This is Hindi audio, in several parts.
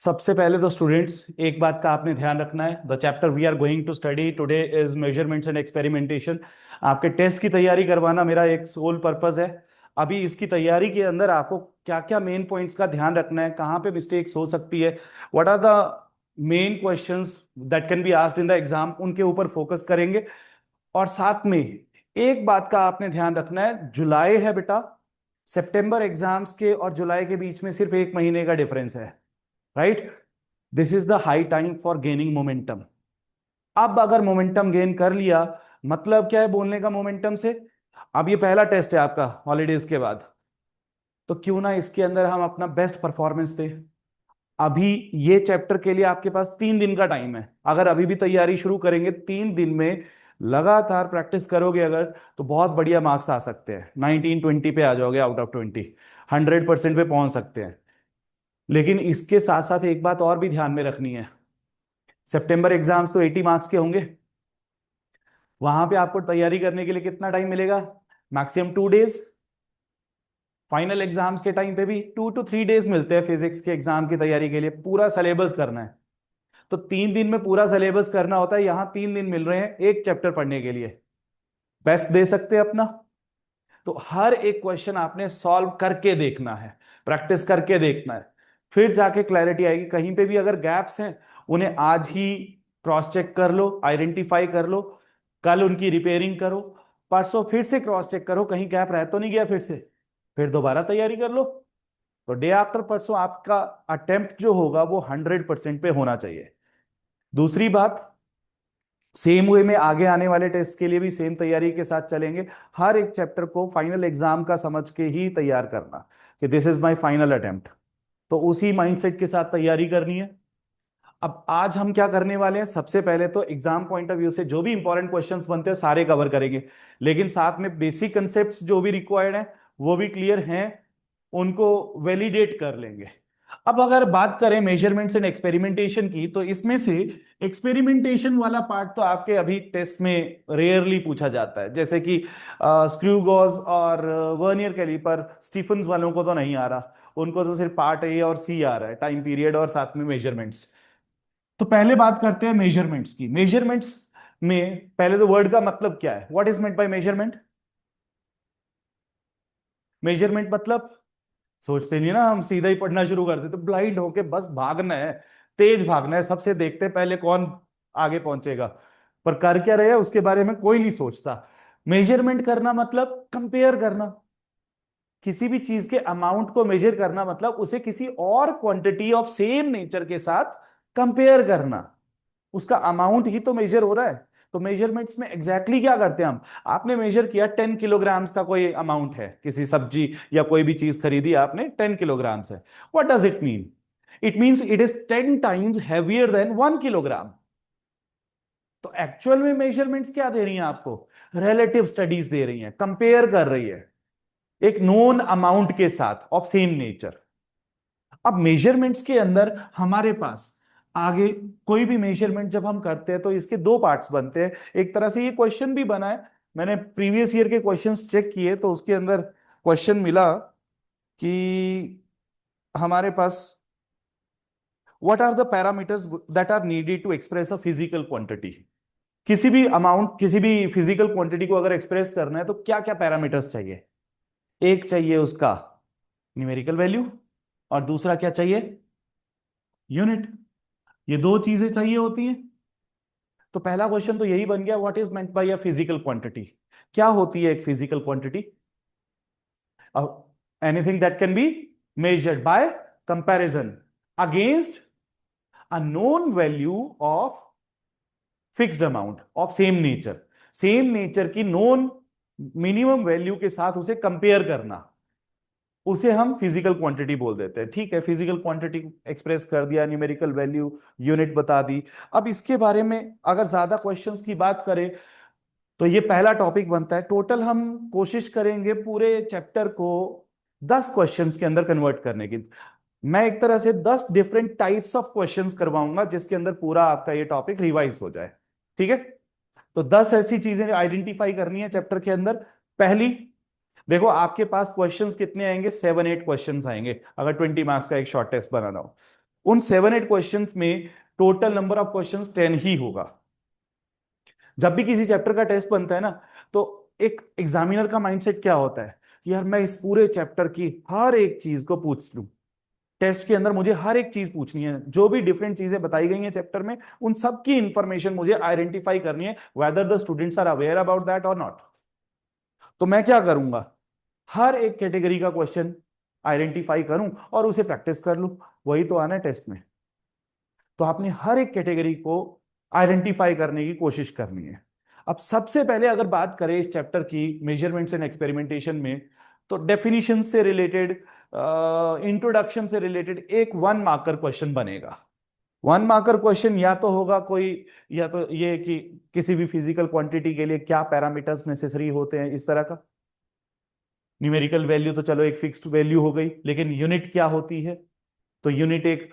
सबसे पहले तो स्टूडेंट्स एक बात का आपने ध्यान रखना है। The chapter we are going to study today is measurements and experimentation. आपके टेस्ट की तैयारी करवाना मेरा एक सोल पर्पस है। अभी इसकी तैयारी के अंदर आपको क्या क्या मेन पॉइंट्स का ध्यान रखना है, कहाँ पे मिस्टेक्स हो सकती है, what are the main questions that can be asked in the exam, उनके ऊपर फोकस करेंगे। और साथ में एक बात का आपने ध्यान रखना है, जुलाई है बेटा, सितंबर एग्जाम्स के और जुलाई के बीच में सिर्फ एक महीने का डिफरेंस है, right? This is the high time for gaining momentum. अब अगर मोमेंटम गेन कर लिया, मतलब क्या है बोलने का मोमेंटम से? अब ये पहला टेस्ट है आपका हॉलीडेज के बाद, तो क्यों ना इसके अंदर हम अपना बेस्ट परफॉर्मेंस दें। अभी ये चैप्टर के लिए आपके पास 3 दिन का टाइम है। अगर अभी भी तैयारी शुरू करेंगे 3 दिन में, लगातार प्रैक्टिस करोगे अगर, तो बहुत बढ़िया मार्क्स आ सकते हैं। 19-20 पे आ जाओगे आउट ऑफ 20, 100% पे पहुंच सकते हैं। लेकिन इसके साथ साथ एक बात और भी ध्यान में रखनी है। सितंबर एग्जाम्स तो 80 मार्क्स के होंगे। वहां पे आपको तैयारी करने के लिए कितना टाइम मिलेगा? Maximum 2 days. फाइनल एग्जाम्स के टाइम पे भी 2 to 3 डेज मिलते हैं फिजिक्स के एग्जाम की तैयारी के लिए। पूरा सिलेबस करना है तो 3 दिन में पूरा सिलेबस करना होता है। यहां 3 दिन मिल रहे हैं एक चैप्टर पढ़ने के लिए। बेस्ट दे सकते हैं अपना। तो हर एक क्वेश्चन आपने सॉल्व करके देखना है, प्रैक्टिस करके देखना है, फिर जाके क्लैरिटी आएगी। कहीं पे भी अगर गैप्स हैं, उन्हें आज ही क्रॉस चेक कर लो, आइडेंटिफाई कर लो, कल उनकी रिपेयरिंग करो, परसों फिर से क्रॉस चेक करो कहीं गैप रह तो नहीं गया, फिर दोबारा तैयारी कर लो। तो डे आफ्टर परसों आपका अटेम्प्ट जो होगा वो 100% पे होना चाहिए। दूसरी बात, सेम वे में आगे आने वाले टेस्ट के लिए भी सेम तैयारी के साथ चलेंगे। हर एक चैप्टर को फाइनल एग्जाम का समझ के ही तैयार करना कि this is my final attempt. तो उसी माइंडसेट के साथ तैयारी करनी है। अब आज हम क्या करने वाले हैं, सबसे पहले तो एग्जाम पॉइंट ऑफ व्यू से जो भी इंपॉर्टेंट क्वेश्चंस बनते हैं सारे कवर करेंगे, लेकिन साथ में बेसिक कंसेप्ट्स जो भी रिक्वायर्ड हैं वो भी क्लियर हैं, उनको वैलिडेट कर लेंगे। अब अगर बात करें मेजरमेंट्स एंड एक्सपेरिमेंटेशन की, तो इसमें से एक्सपेरिमेंटेशन वाला पार्ट तो आपके अभी टेस्ट में रेयरली पूछा जाता है, जैसे कि स्क्रू गॉज और वर्नियर कैलिपर। स्टीफन्स वालों को तो नहीं आ रहा, उनको तो सिर्फ पार्ट ए और सी आ रहा है, टाइम पीरियड और साथ में मेजरमेंट्स। तो पहले बात करते हैं मेजरमेंट्स की। मेजरमेंट्स में पहले तो वर्ड का मतलब क्या है, what is meant bye measurement? Measurement मतलब, सोचते नहीं ना, हम सीधा ही पढ़ना शुरू कर देते, ब्लाइंड होके बस भागना है, तेज भागना है, सबसे देखते हैं पहले कौन आगे पहुंचेगा। पर कर क्या रहे हैं उसके बारे में कोई नहीं सोचता। मेजरमेंट करना मतलब कंपेयर करना। किसी भी चीज के अमाउंट को मेजर करना मतलब उसे किसी और क्वांटिटी ऑफ सेम नेचर के साथ कंपेयर करना। उसका अमाउंट ही तो मेजर हो रहा है। तो मेजरमेंट्स में एग्जैक्टली क्या करते हैं हम? आपने मेजर किया 10 किलोग्राम्स का कोई अमाउंट है, किसी सब्जी या कोई भी चीज खरीदी आपने, 10 किलोग्राम्स है। What does it mean? It means it is 10 times heavier than 1 kilogram. तो एक्चुअल में मेजरमेंट्स क्या दे रही हैं आपको? रिलेटिव स्टडीज दे रही हैं, कंपेयर कर रही है एक नोन अमाउंट के साथ ऑफ सेम नेचर। अब मेजरमेंट्स के अंदर हमारे पास आगे कोई भी मेजरमेंट जब हम करते हैं तो इसके दो पार्ट्स बनते हैं। एक तरह से ये क्वेश्चन भी बना है, मैंने प्रीवियस ईयर के क्वेश्चंस चेक किए तो उसके अंदर क्वेश्चन मिला कि हमारे पास what are the parameters that are needed to express a physical quantity. किसी भी अमाउंट, किसी भी फिजिकल क्वांटिटी को अगर एक्सप्रेस करना है तो क्या क्या पैरामीटर्स चाहिए? एक चाहिए उसका न्यूमेरिकल वैल्यू, और दूसरा क्या चाहिए? यूनिट। ये दो चीजें चाहिए होती हैं। तो पहला क्वेश्चन तो यही बन गया, what is meant bye a physical quantity? क्या होती है एक physical quantity? Anything that can be measured by comparison against a known value of fixed amount of same nature. Same nature की नोन मिनिमम वैल्यू के साथ उसे कंपेयर करना, उसे हम फिजिकल क्वांटिटी बोल देते हैं। ठीक है, फिजिकल क्वांटिटी एक्सप्रेस कर दिया, न्यूमेरिकल वैल्यू, यूनिट बता दी। अब इसके बारे में अगर ज्यादा क्वेश्चंस की बात करें तो ये पहला टॉपिक बनता है। टोटल हम कोशिश करेंगे पूरे चैप्टर को 10 क्वेश्चंस के अंदर कन्वर्ट करने की। मैं एक तरह से 10 डिफरेंट टाइप्स ऑफ क्वेश्चंस करवाऊंगा जिसके अंदर पूरा आपका ये टॉपिक रिवाइज हो जाए। ठीक है, तो 10 ऐसी चीजें आइडेंटिफाई करनी है चैप्टर के अंदर। पहली, देखो आपके पास क्वेश्चंस कितने आएंगे, 7-8 क्वेश्चंस आएंगे अगर 20 मार्क्स का एक शॉर्ट टेस्ट बनाना हो। उन 7-8 क्वेश्चंस में टोटल नंबर ऑफ क्वेश्चंस 10 ही होगा। जब भी किसी चैप्टर का टेस्ट बनता है ना, तो एक एग्जामिनर का माइंडसेट क्या होता है कि यार मैं इस पूरे चैप्टर की हर एक चीज को पूछ लूं। टेस्ट के अंदर मुझे हर एक चीज पूछनी है, जो भी डिफरेंट चीजें बताई गई हैं चैप्टर में, उन सब की इंफॉर्मेशन मुझे आइडेंटिफाई करनी है, whether the students are aware about that और नॉट। तो मैं क्या करूंगा, हर एक कैटेगरी का क्वेश्चन आइडेंटिफाई करूं और उसे प्रैक्टिस कर लूं। वही तो आना है टेस्ट में। तो आपने हर एक कैटेगरी को आइडेंटिफाई करने की कोशिश करनी है। अब सबसे पहले अगर बात करें इस चैप्टर की मेजरमेंट्स एंड एक्सपेरिमेंटेशन में, तो डेफिनेशन से रिलेटेड, इंट्रोडक्शन से रिलेटेड एक 1 मार्कर क्वेश्चन बनेगा। 1 मार्कर क्वेश्चन या तो होगा कोई, या तो ये कि किसी भी फिजिकल क्वांटिटी के लिए क्या पैरामीटर्स नेसेसरी होते हैं, इस तरह का। न्यूमेरिकल वैल्यू तो चलो एक फिक्स्ड वैल्यू हो गई, लेकिन यूनिट क्या होती है? तो यूनिट एक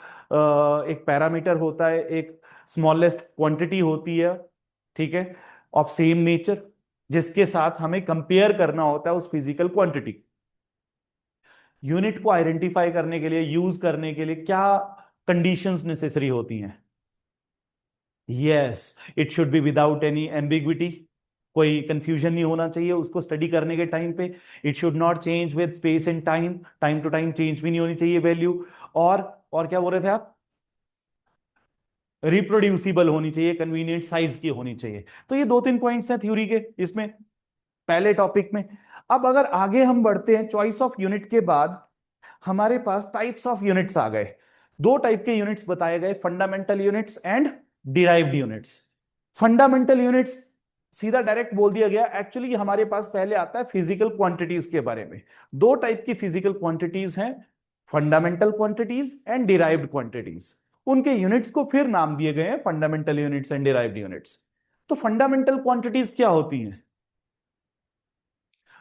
पैरामीटर होता है, एक स्मॉलेस्ट क्वांटिटी होती है, ठीक है, ऑफ सेम नेचर, जिसके साथ हमें कंपेयर करना होता है उस फिजिकल क्वांटिटी। यूनिट को आइडेंटिफाई करने के लिए, यूज करने के लिए क्या कंडीशंस नेसेसरी होती हैं? Yes, it should be without any ambiguity. कोई कंफ्यूजन नहीं होना चाहिए उसको स्टडी करने के टाइम पे। It should not change with space and time, time to time change भी नहीं होनी चाहिए वैल्यू। और क्या बोल रहे थे आप? रिप्रोड्यूसिबल होनी चाहिए, कन्वीनियंट साइज की होनी चाहिए। तो ये 2-3 पॉइंट्स हैं थ्योरी के इसमें, पहले टॉपिक में। अब अगर आगे हम बढ़ते हैं, चॉइस ऑफ यूनिट के बाद हमारे पास टाइप्स ऑफ यूनिट्स आ गए। 2 टाइप के यूनिट्स बताए गए, fundamental units and derived units. Fundamental units सीधा डायरेक्ट बोल दिया गया, एक्चुअली हमारे पास पहले आता है फिजिकल क्वांटिटीज के बारे में। 2 टाइप की फिजिकल क्वांटिटीज हैं, fundamental quantities and derived quantities. उनके यूनिट्स को फिर नाम दिए गए हैं fundamental units and derived units. तो फंडामेंटल क्वांटिटीज क्या होती हैं?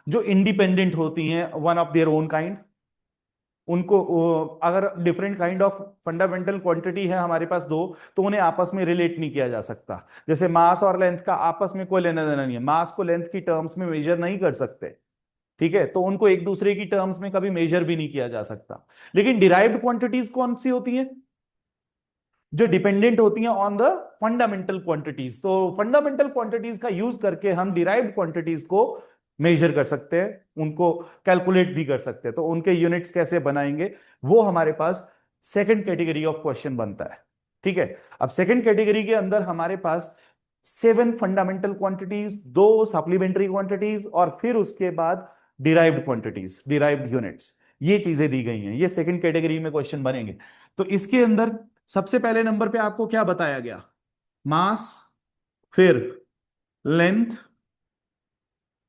जो इंडिपेंडेंट होती हैं, one of their own kind. उनको अगर different kind of fundamental quantity है हमारे पास दो, तो उन्हें आपस में रिलेट नहीं किया जा सकता। जैसे मास और लेंथ का आपस में कोई लेना देना नहीं है, मास को लेंथ की टर्म्स में मेजर नहीं कर सकते, ठीक है, तो उनको एक दूसरे की टर्म्स में कभी मेजर भी नहीं किया जा सकता। लेकिन डिराइव्ड क्वांटिटीज कौन सी होती हैं? जो डिपेंडेंट होती हैं ऑन द फंडामेंटल क्वांटिटीज। तो फंडामेंटल क्वांटिटीज का यूज करके हम डिराइव्ड क्वांटिटीज को मेजर कर सकते हैं, उनको कैलकुलेट भी कर सकते हैं। तो उनके यूनिट्स कैसे बनाएंगे, वो हमारे पास सेकंड कैटेगरी ऑफ क्वेश्चन बनता है, ठीक है। अब सेकंड कैटेगरी के अंदर हमारे पास 7 फंडामेंटल क्वांटिटीज, 2 सप्लीमेंट्री क्वांटिटीज, और फिर उसके बाद डिराइव्ड क्वांटिटीज, डिराइव्ड यूनिट्स, ये चीजें दी गई हैं। ये सेकंड कैटेगरी में क्वेश्चन बनेंगे। तो इसके अंदर सबसे पहले नंबर पे आपको क्या बताया गया? मास, फिर लेंथ,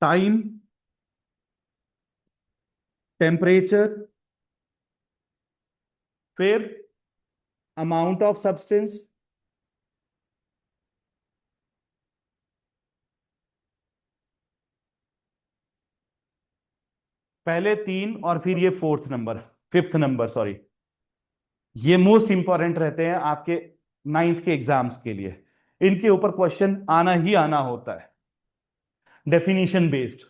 टाइम, टेम्परेचर, फिर अमाउंट ऑफ सब्सटेंस। पहले 3 और फिर ये fourth number, fifth number sorry, ये मोस्ट इंपॉर्टेंट रहते हैं आपके 9th के एग्जाम्स के लिए। इनके ऊपर क्वेश्चन आना ही आना होता है। Definition based,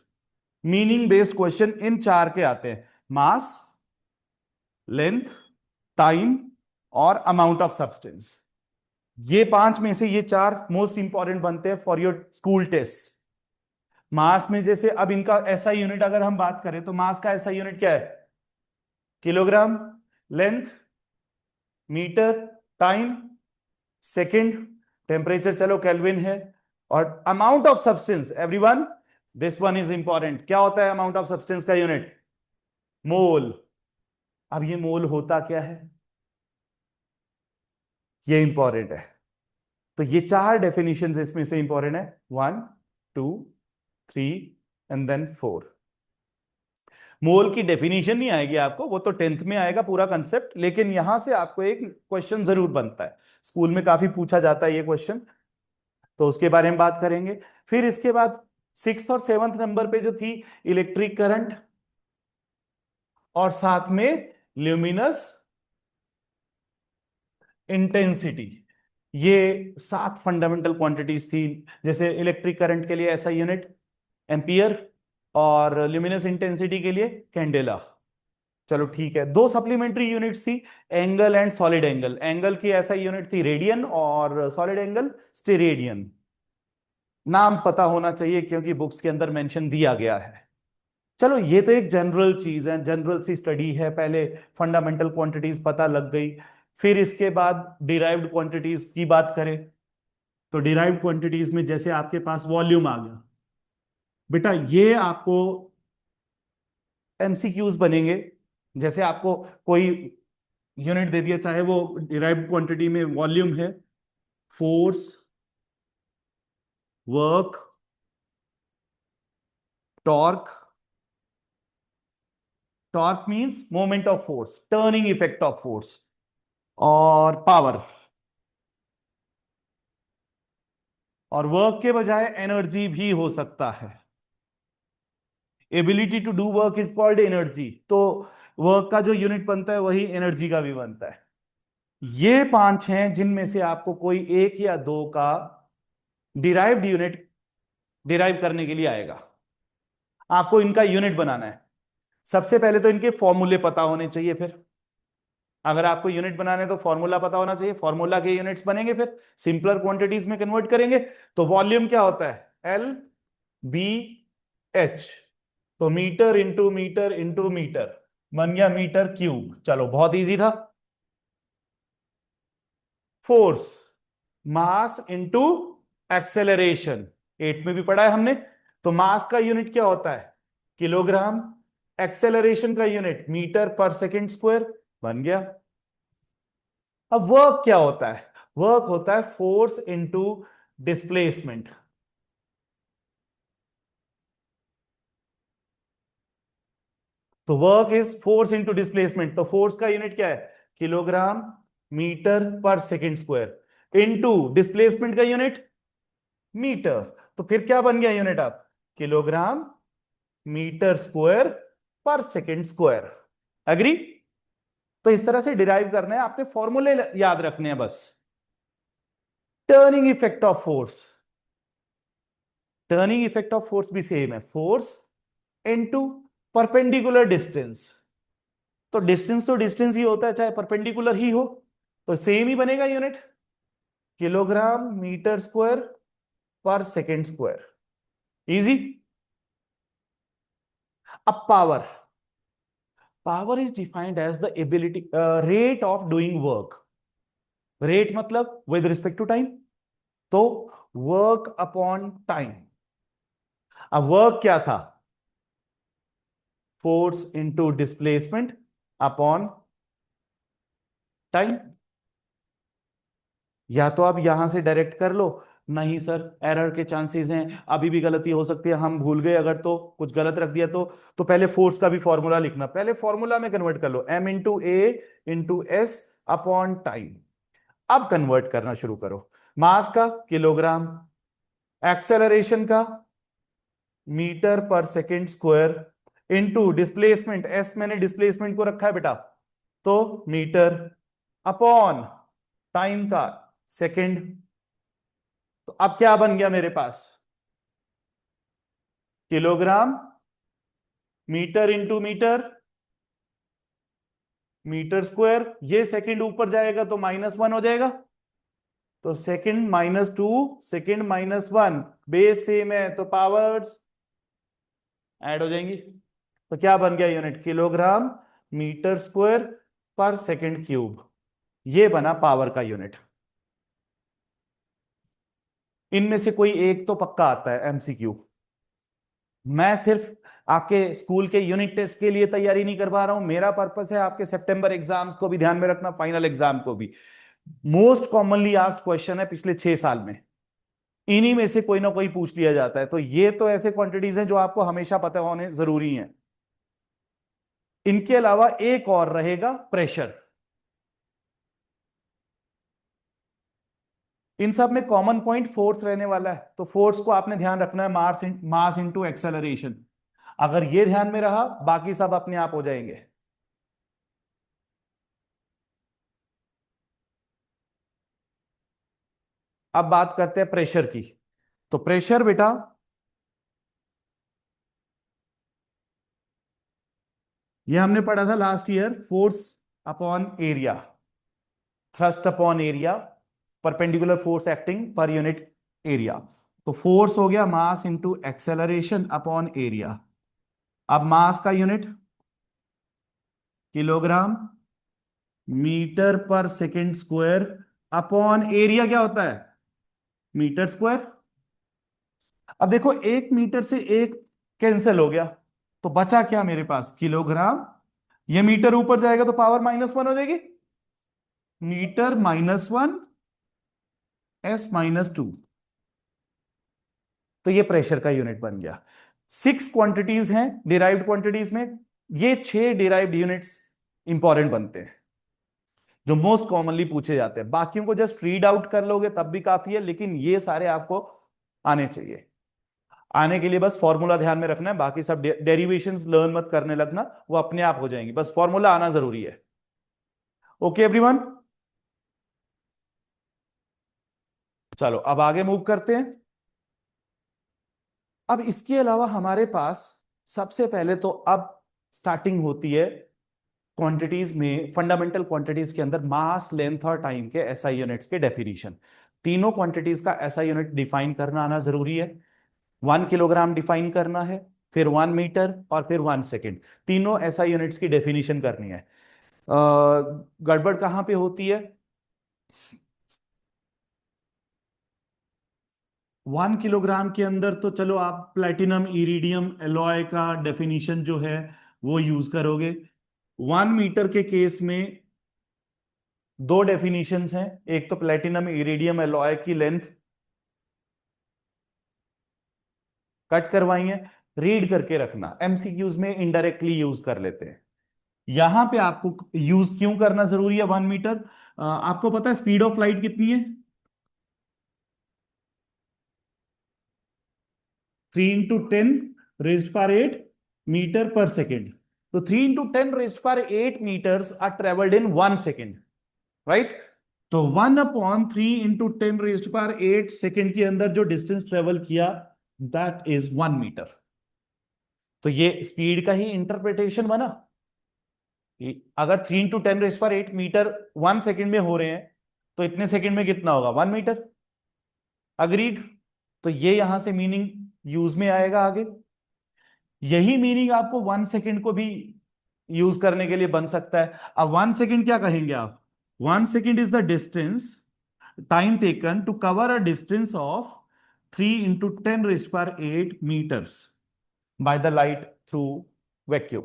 meaning based question in 4 के आते हैं, मास, लेंथ, टाइम और अमाउंट ऑफ सब्सटेंस। ये 5 में से ये 4 मोस्ट इंपॉर्टेंट बनते हैं फॉर योर स्कूल टेस्ट। मास में जैसे अब इनका ऐसा यूनिट अगर हम बात करें, तो मास का ऐसा यूनिट क्या है? Kilogram, length metre, time second, temperature चलो केल्विन है, और amount of substance everyone, this one is important. क्या होता है अमाउंट ऑफ सब्सटेंस का यूनिट? मोल। अब ये मोल होता क्या है, ये इंपॉर्टेंट है। तो ये 4 डेफिनेशन इसमें से इंपॉर्टेंट है, 1, 2, 3 एंड देन 4। मोल की डेफिनेशन नहीं आएगी आपको, वो तो 10th में आएगा पूरा कंसेप्ट, लेकिन यहां से आपको एक क्वेश्चन जरूर बनता है, स्कूल में काफी पूछा जाता है ये क्वेश्चन, तो उसके बारे में बात करेंगे। फिर इसके बाद 6th और 7th नंबर पे जो थी, इलेक्ट्रिक करंट और साथ में ल्यूमिनस इंटेंसिटी, ये 7 फंडामेंटल क्वांटिटीज थी। जैसे इलेक्ट्रिक करंट के लिए ऐसा यूनिट एम्पियर, और ल्यूमिनस इंटेंसिटी के लिए कैंडेला। चलो ठीक है, दो सप्लीमेंट्री यूनिट्स थी, angle and solid angle. Angle की ऐसा यूनिट थी रेडियन, और सॉलिड एंगल स्टेरेडियन। नाम पता होना चाहिए क्योंकि बुक्स के अंदर मेंशन दिया गया है। चलो ये तो एक जनरल चीज है, जनरल सी स्टडी है। पहले फंडामेंटल क्वांटिटीज पता लग गई, फिर इसके बाद डिराइव्ड क्वांटिटीज की बात करें, तो डिराइव्ड क्वांटिटीज में जैसे आपके पास वॉल्यूम आ गया बेटा, ये आपको एमसीक्यूज बनेंगे। जैसे आपको कोई यूनिट दे दिया, चाहे वो डिराइव्ड क्वांटिटी में वॉल्यूम है, force, work, torque. Torque means moment of force, turning effect of force, और पावर। और वर्क के बजाय एनर्जी भी हो सकता है। Ability to do work is called energy. तो वर्क का जो यूनिट बनता है वही एनर्जी का भी बनता है। ये पांच हैं जिनमें से आपको कोई एक या दो का डिराइव्ड यूनिट डिराइव करने के लिए आएगा। आपको इनका यूनिट बनाना है। सबसे पहले तो इनके फॉर्मूले पता होने चाहिए। फिर अगर आपको यूनिट बनाने तो फॉर्मूला पता होना चाहिए, फॉर्मूला के यूनिट्स बनेंगे, फिर सिंपलर क्वांटिटीज में कन्वर्ट करेंगे। तो वॉल्यूम क्या होता है? L B H. तो metre into metre into metre बन गया मीटर क्यूब। चलो बहुत इजी था। Force, mass into acceleration, eight में भी पढ़ा है हमने। तो मास का यूनिट क्या होता है? किलोग्राम। एक्सेलरेशन का यूनिट मीटर पर सेकेंड स्क्वायर, बन गया। अब वर्क क्या होता है? वर्क होता है फोर्स इंटू डिस्प्लेसमेंट। तो work is force into displacement. तो फोर्स का यूनिट क्या है? किलोग्राम मीटर पर सेकेंड स्क्वायर, इंटू डिस्प्लेसमेंट का यूनिट मीटर। तो फिर क्या बन गया यूनिट? आप kilogram metre square per second square. Agree? तो इस तरह से डिराइव करना है, आपने फॉर्मूले याद रखने हैं बस। Turning effect of force, turning effect of force भी सेम है, फोर्स इनटू परपेंडिकुलर डिस्टेंस। तो डिस्टेंस ही होता है, चाहे परपेंडिकुलर ही हो, तो सेम ही बनेगा unit, kilogram metre square per second square. Easy. अब power, power is defined as the ability, rate of doing work. Rate मतलब विद रिस्पेक्ट टू टाइम, तो वर्क अपॉन टाइम। अब वर्क क्या था? Force into displacement upon time. या तो आप यहां से डायरेक्ट कर लो, नहीं सर एरर के चांसेस हैं, अभी भी गलती हो सकती है, हम भूल गए अगर, तो कुछ गलत रख दिया तो पहले फोर्स का भी फॉर्मूला लिखना, पहले फॉर्मूला में कन्वर्ट कर लो, M into A into S upon time. अब कन्वर्ट करना शुरू करो, मास का किलोग्राम, एक्सेलरेशन का मीटर पर second square, into displacement, S मैंने डिस्प्लेसमेंट को रखा है बेटा, तो मीटर, अपॉन टाइम का सेकेंड। तो अब क्या बन गया मेरे पास? Kilogram metre into metre, metre square. ये सेकंड ऊपर जाएगा तो -1 हो जाएगा, तो सेकंड -2, सेकंड -1, बेस सेम है तो पावर्स ऐड हो जाएंगी। तो क्या बन गया यूनिट? किलोग्राम मीटर स्क्वायर पर सेकंड क्यूब। ये बना पावर का यूनिट। इनमें से कोई एक तो पक्का आता है एमसीक्यू। मैं सिर्फ आपके स्कूल के यूनिट टेस्ट के लिए तैयारी नहीं करवा रहा हूं, मेरा पर्पस है आपके सितंबर एग्जाम्स को भी ध्यान में रखना, फाइनल एग्जाम को भी। मोस्ट कॉमनली आस्क्ड क्वेश्चन है पिछले 6 साल में, इन्हीं में से कोई ना कोई पूछ लिया जाता है। तो ये तो ऐसे क्वांटिटीज हैं जो आपको हमेशा पता होने जरूरी हैं। इनके अलावा एक और रहेगा, प्रेशर। इन सब में कॉमन पॉइंट फोर्स रहने वाला है, तो फोर्स को आपने ध्यान रखना है, मास इंटू एक्सेलरेशन। अगर ये ध्यान में रहा, बाकी सब अपने आप हो जाएंगे। अब बात करते हैं प्रेशर की। तो प्रेशर बेटा, ये हमने पढ़ा था last year, force upon area, thrust upon area, perpendicular force acting per unit area. तो फोर्स हो गया मास इंटू एक्सेलरेशन अपॉन एरिया। अब मास का यूनिट किलोग्राम मीटर पर सेकेंड स्क्वायर अपॉन एरिया क्या होता है, मीटर स्क्वायर। अब देखो एक मीटर से एक कैंसिल हो गया, तो बचा क्या मेरे पास, किलोग्राम। ये मीटर ऊपर जाएगा तो पावर -1 हो जाएगी, मीटर -1 S-2। तो ये प्रेशर का यूनिट बन गया। 6 क्वांटिटीज हैं डिराइव्ड क्वांटिटीज में, ये 6 डिराइव्ड यूनिट्स इंपॉर्टेंट बनते हैं जो मोस्ट कॉमनली पूछे जाते हैं। बाकियों को जस्ट रीड आउट कर लोगे तब भी काफी है, लेकिन ये सारे आपको आने चाहिए। आने के लिए बस फॉर्मूला ध्यान में रखना है, बाकी सब डेरिवेशंस लर्न मत करने लगना, वो अपने आप हो जाएंगी, बस फॉर्मूला आना जरूरी है। ओके एवरीवन, चलो अब आगे मूव करते हैं। अब इसके अलावा हमारे पास सबसे पहले तो अब स्टार्टिंग होती है क्वांटिटीज में, फंडामेंटल क्वांटिटीज के अंदर मास, लेंथ और टाइम के एसआई यूनिट्स के डेफिनेशन। तीनों क्वांटिटीज का एसआई यूनिट डिफाइन करना आना जरूरी है। 1 किलोग्राम डिफाइन करना है, फिर 1 मीटर और फिर 1 सेकेंड। तीनों एसआई यूनिट्स की डेफिनेशन करनी है। गड़बड़ कहां पे होती है, 1 किलोग्राम के अंदर तो चलो आप प्लेटिनम इरिडियम एलॉय का डेफिनेशन जो है वो यूज करोगे। 1 मीटर के केस में दो डेफिनेशंस हैं, एक तो प्लेटिनम इरिडियम एलॉय की लेंथ कट करवाई है, रीड करके रखना, एमसीक्यूज में इनडायरेक्टली यूज कर लेते हैं। यहां पे आपको यूज क्यों करना जरूरी है 1 मीटर, आपको पता है स्पीड ऑफ लाइट कितनी है, 3 × 10⁻⁸मीटर पर सेकेंड। तो 3 × 10⁻⁸ meters are traveled in 1 second, right. तो 1/3 × 10⁻⁸ सेकेंड के अंदर जो डिस्टेंस ट्रेवल किया, दैट इज 1 मीटर। तो ये स्पीड का ही इंटरप्रिटेशन बना कि अगर 3 × 10⁻⁸मीटर 1 सेकेंड में हो रहे हैं, तो इतने सेकेंड में कितना होगा, 1 मीटर। अग्रीड। तो ये यहां से मीनिंग यूज में आएगा आगे। यही मीनिंग आपको 1 सेकेंड को भी यूज करने के लिए बन सकता है। अब 1 सेकेंड क्या कहेंगे आप, 1 second is the distance, time taken to cover a distance of 3 × 10⁸ meters by the light through vacuum.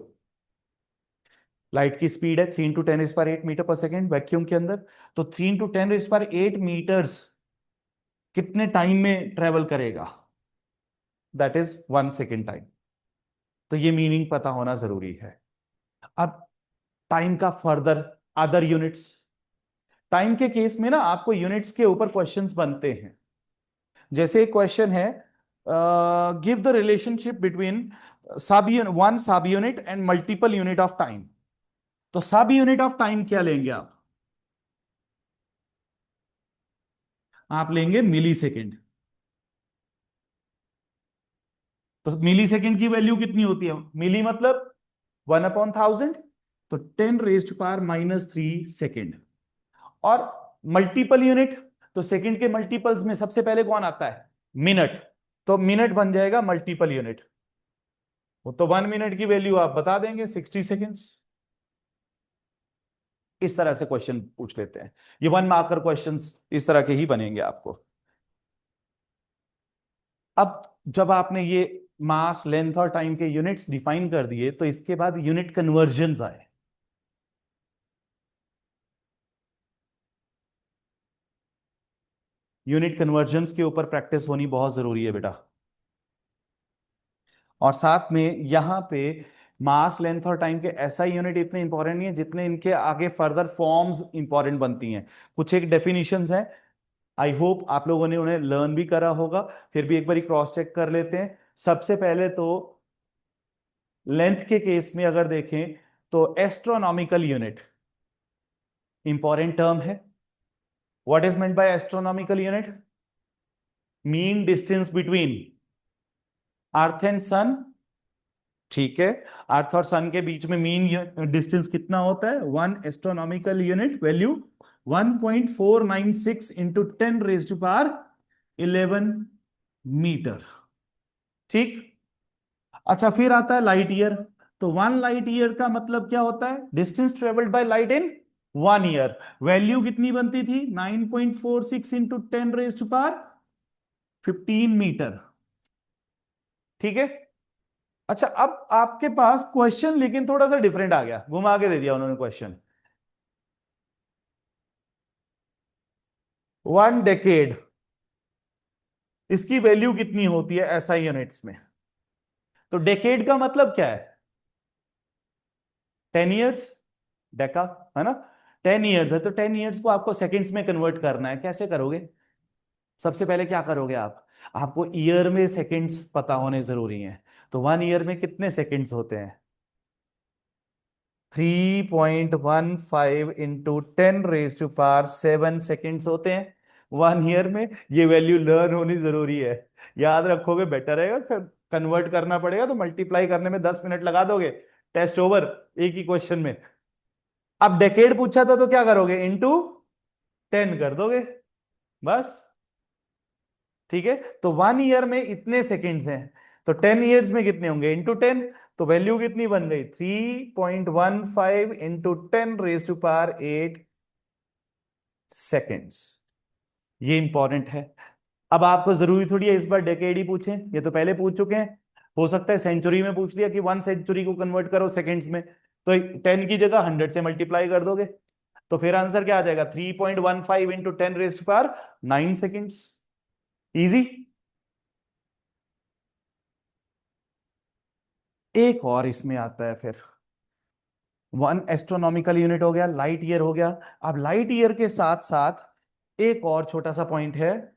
Light की स्पीड है 3 × 10⁸मीटर पर सेकेंड वैक्यूम के अंदर। तो 3 × 10⁸मीटर्स कितने टाइम में ट्रेवल करेगा, दैट इज 1 सेकेंड टाइम। तो ये मीनिंग पता होना जरूरी है। अब टाइम का फर्दर अदर यूनिट्स, टाइम के केस में ना आपको यूनिट्स के ऊपर क्वेश्चंस बनते हैं। जैसे एक क्वेश्चन है, give the relationship between one सब unit and multiple unit of time. तो सब यूनिट ऑफ टाइम क्या लेंगे आप लेंगे मिली सेकेंड। तो मिली सेकेंड की वैल्यू कितनी होती है, मिली मतलब 1/1000, तो 10⁻³ सेकेंड। और मल्टीपल यूनिट, तो सेकेंड के मल्टीपल्स में सबसे पहले कौन आता है, मिनट। तो मिनट बन जाएगा मल्टीपल यूनिट। वो तो 1 मिनट की वैल्यू आप बता देंगे 60 सेकेंड्स। इस तरह से क्वेश्चन पूछ लेते हैं, ये 1 मार्कर क्वेश्चंस इस तरह के ही बनेंगे आपको। अब जब आपने ये मास, लेंथ और टाइम के यूनिट्स डिफाइन कर दिए, तो इसके बाद यूनिट कन्वर्जन्स आए। यूनिट कन्वर्जन्स के ऊपर प्रैक्टिस होनी बहुत जरूरी है बेटा। और साथ में यहां पे मास, लेंथ और टाइम के ऐसा यूनिट इतने इंपॉर्टेंट नहीं है जितने इनके आगे फर्दर फॉर्म्स इंपॉर्टेंट बनती हैं। कुछ एक डेफिनेशंस हैं, आई होप आप लोगों ने उन्हें लर्न भी करा होगा, फिर भी एक बार क्रॉस चेक कर लेते हैं। सबसे पहले तो लेंथ के केस में अगर देखें तो एस्ट्रोनॉमिकल यूनिट इंपॉर्टेंट टर्म है। What is meant by astronomical unit, mean distance between earth and sun ठीक है। अर्थ और सन के बीच में मीन डिस्टेंस कितना होता है? 1 astronomical unit, value 1.496 into 10⁻11 metre. ठीक। अच्छा, फिर आता है लाइट ईयर। तो 1 लाइट ईयर का मतलब क्या होता है? Distance travelled by light in 1 year. Value कितनी बनती थी? 9.46 इंटू 10⁻15 मीटर। ठीक है। अच्छा, अब आपके पास क्वेश्चन लेकिन थोड़ा सा डिफरेंट आ गया, घुमा के दे दिया उन्होंने क्वेश्चन। 1 डेकेड, इसकी वैल्यू कितनी होती है एसआई यूनिट्स में? तो डेकेड का मतलब क्या है? 10 ईयर्स, डेका, है ना? 10 ईयर्स है तो 10 ईयर्स को आपको सेकंड्स में कन्वर्ट करना है। कैसे करोगे? सबसे पहले क्या करोगे आप? आपको ईयर में सेकंड्स पता होने जरूरी हैं। तो 1 ईयर में कितने सेकंड्स होते हैं? 3.15 इंटू 10⁻7 सेकेंड्स होते हैं 1 ईयर में। ये वैल्यू लर्न होनी जरूरी है। याद रखोगे बेटर रहेगा। कन्वर्ट करना पड़ेगा तो मल्टीप्लाई करने में 10 मिनट लगा दोगे, टेस्ट ओवर, एक ही क्वेश्चन में। अब डेकेड पूछा था तो क्या करोगे? इंटू 10 कर दोगे, बस। ठीक है। तो 1 ईयर में इतने सेकेंड्स हैं, तो 10 ईयर्स में कितने होंगे? इंटू 10। तो वैल्यू कितनी बन गई? 3.15 इंटू 10⁻8 सेकेंड्स। ये इंपॉर्टेंट है। अब आपको जरूरी थोड़ी है इस बार डेकेड ही पूछें, ये तो पहले पूछ चुके हैं। हो सकता है सेंचुरी में पूछ लिया कि 1 सेंचुरी को कन्वर्ट करो सेकेंड्स में, तो 10 की जगह 100 से मल्टीप्लाई कर दोगे। तो फिर आंसर क्या आ जाएगा? 3.15 इंटू 10⁻9 सेकेंड्स। इजी। एक और इसमें आता है फिर। 1 एस्ट्रोनॉमिकल यूनिट हो गया, लाइट ईयर हो गया। अब लाइट ईयर के साथ साथ एक और छोटा सा पॉइंट है,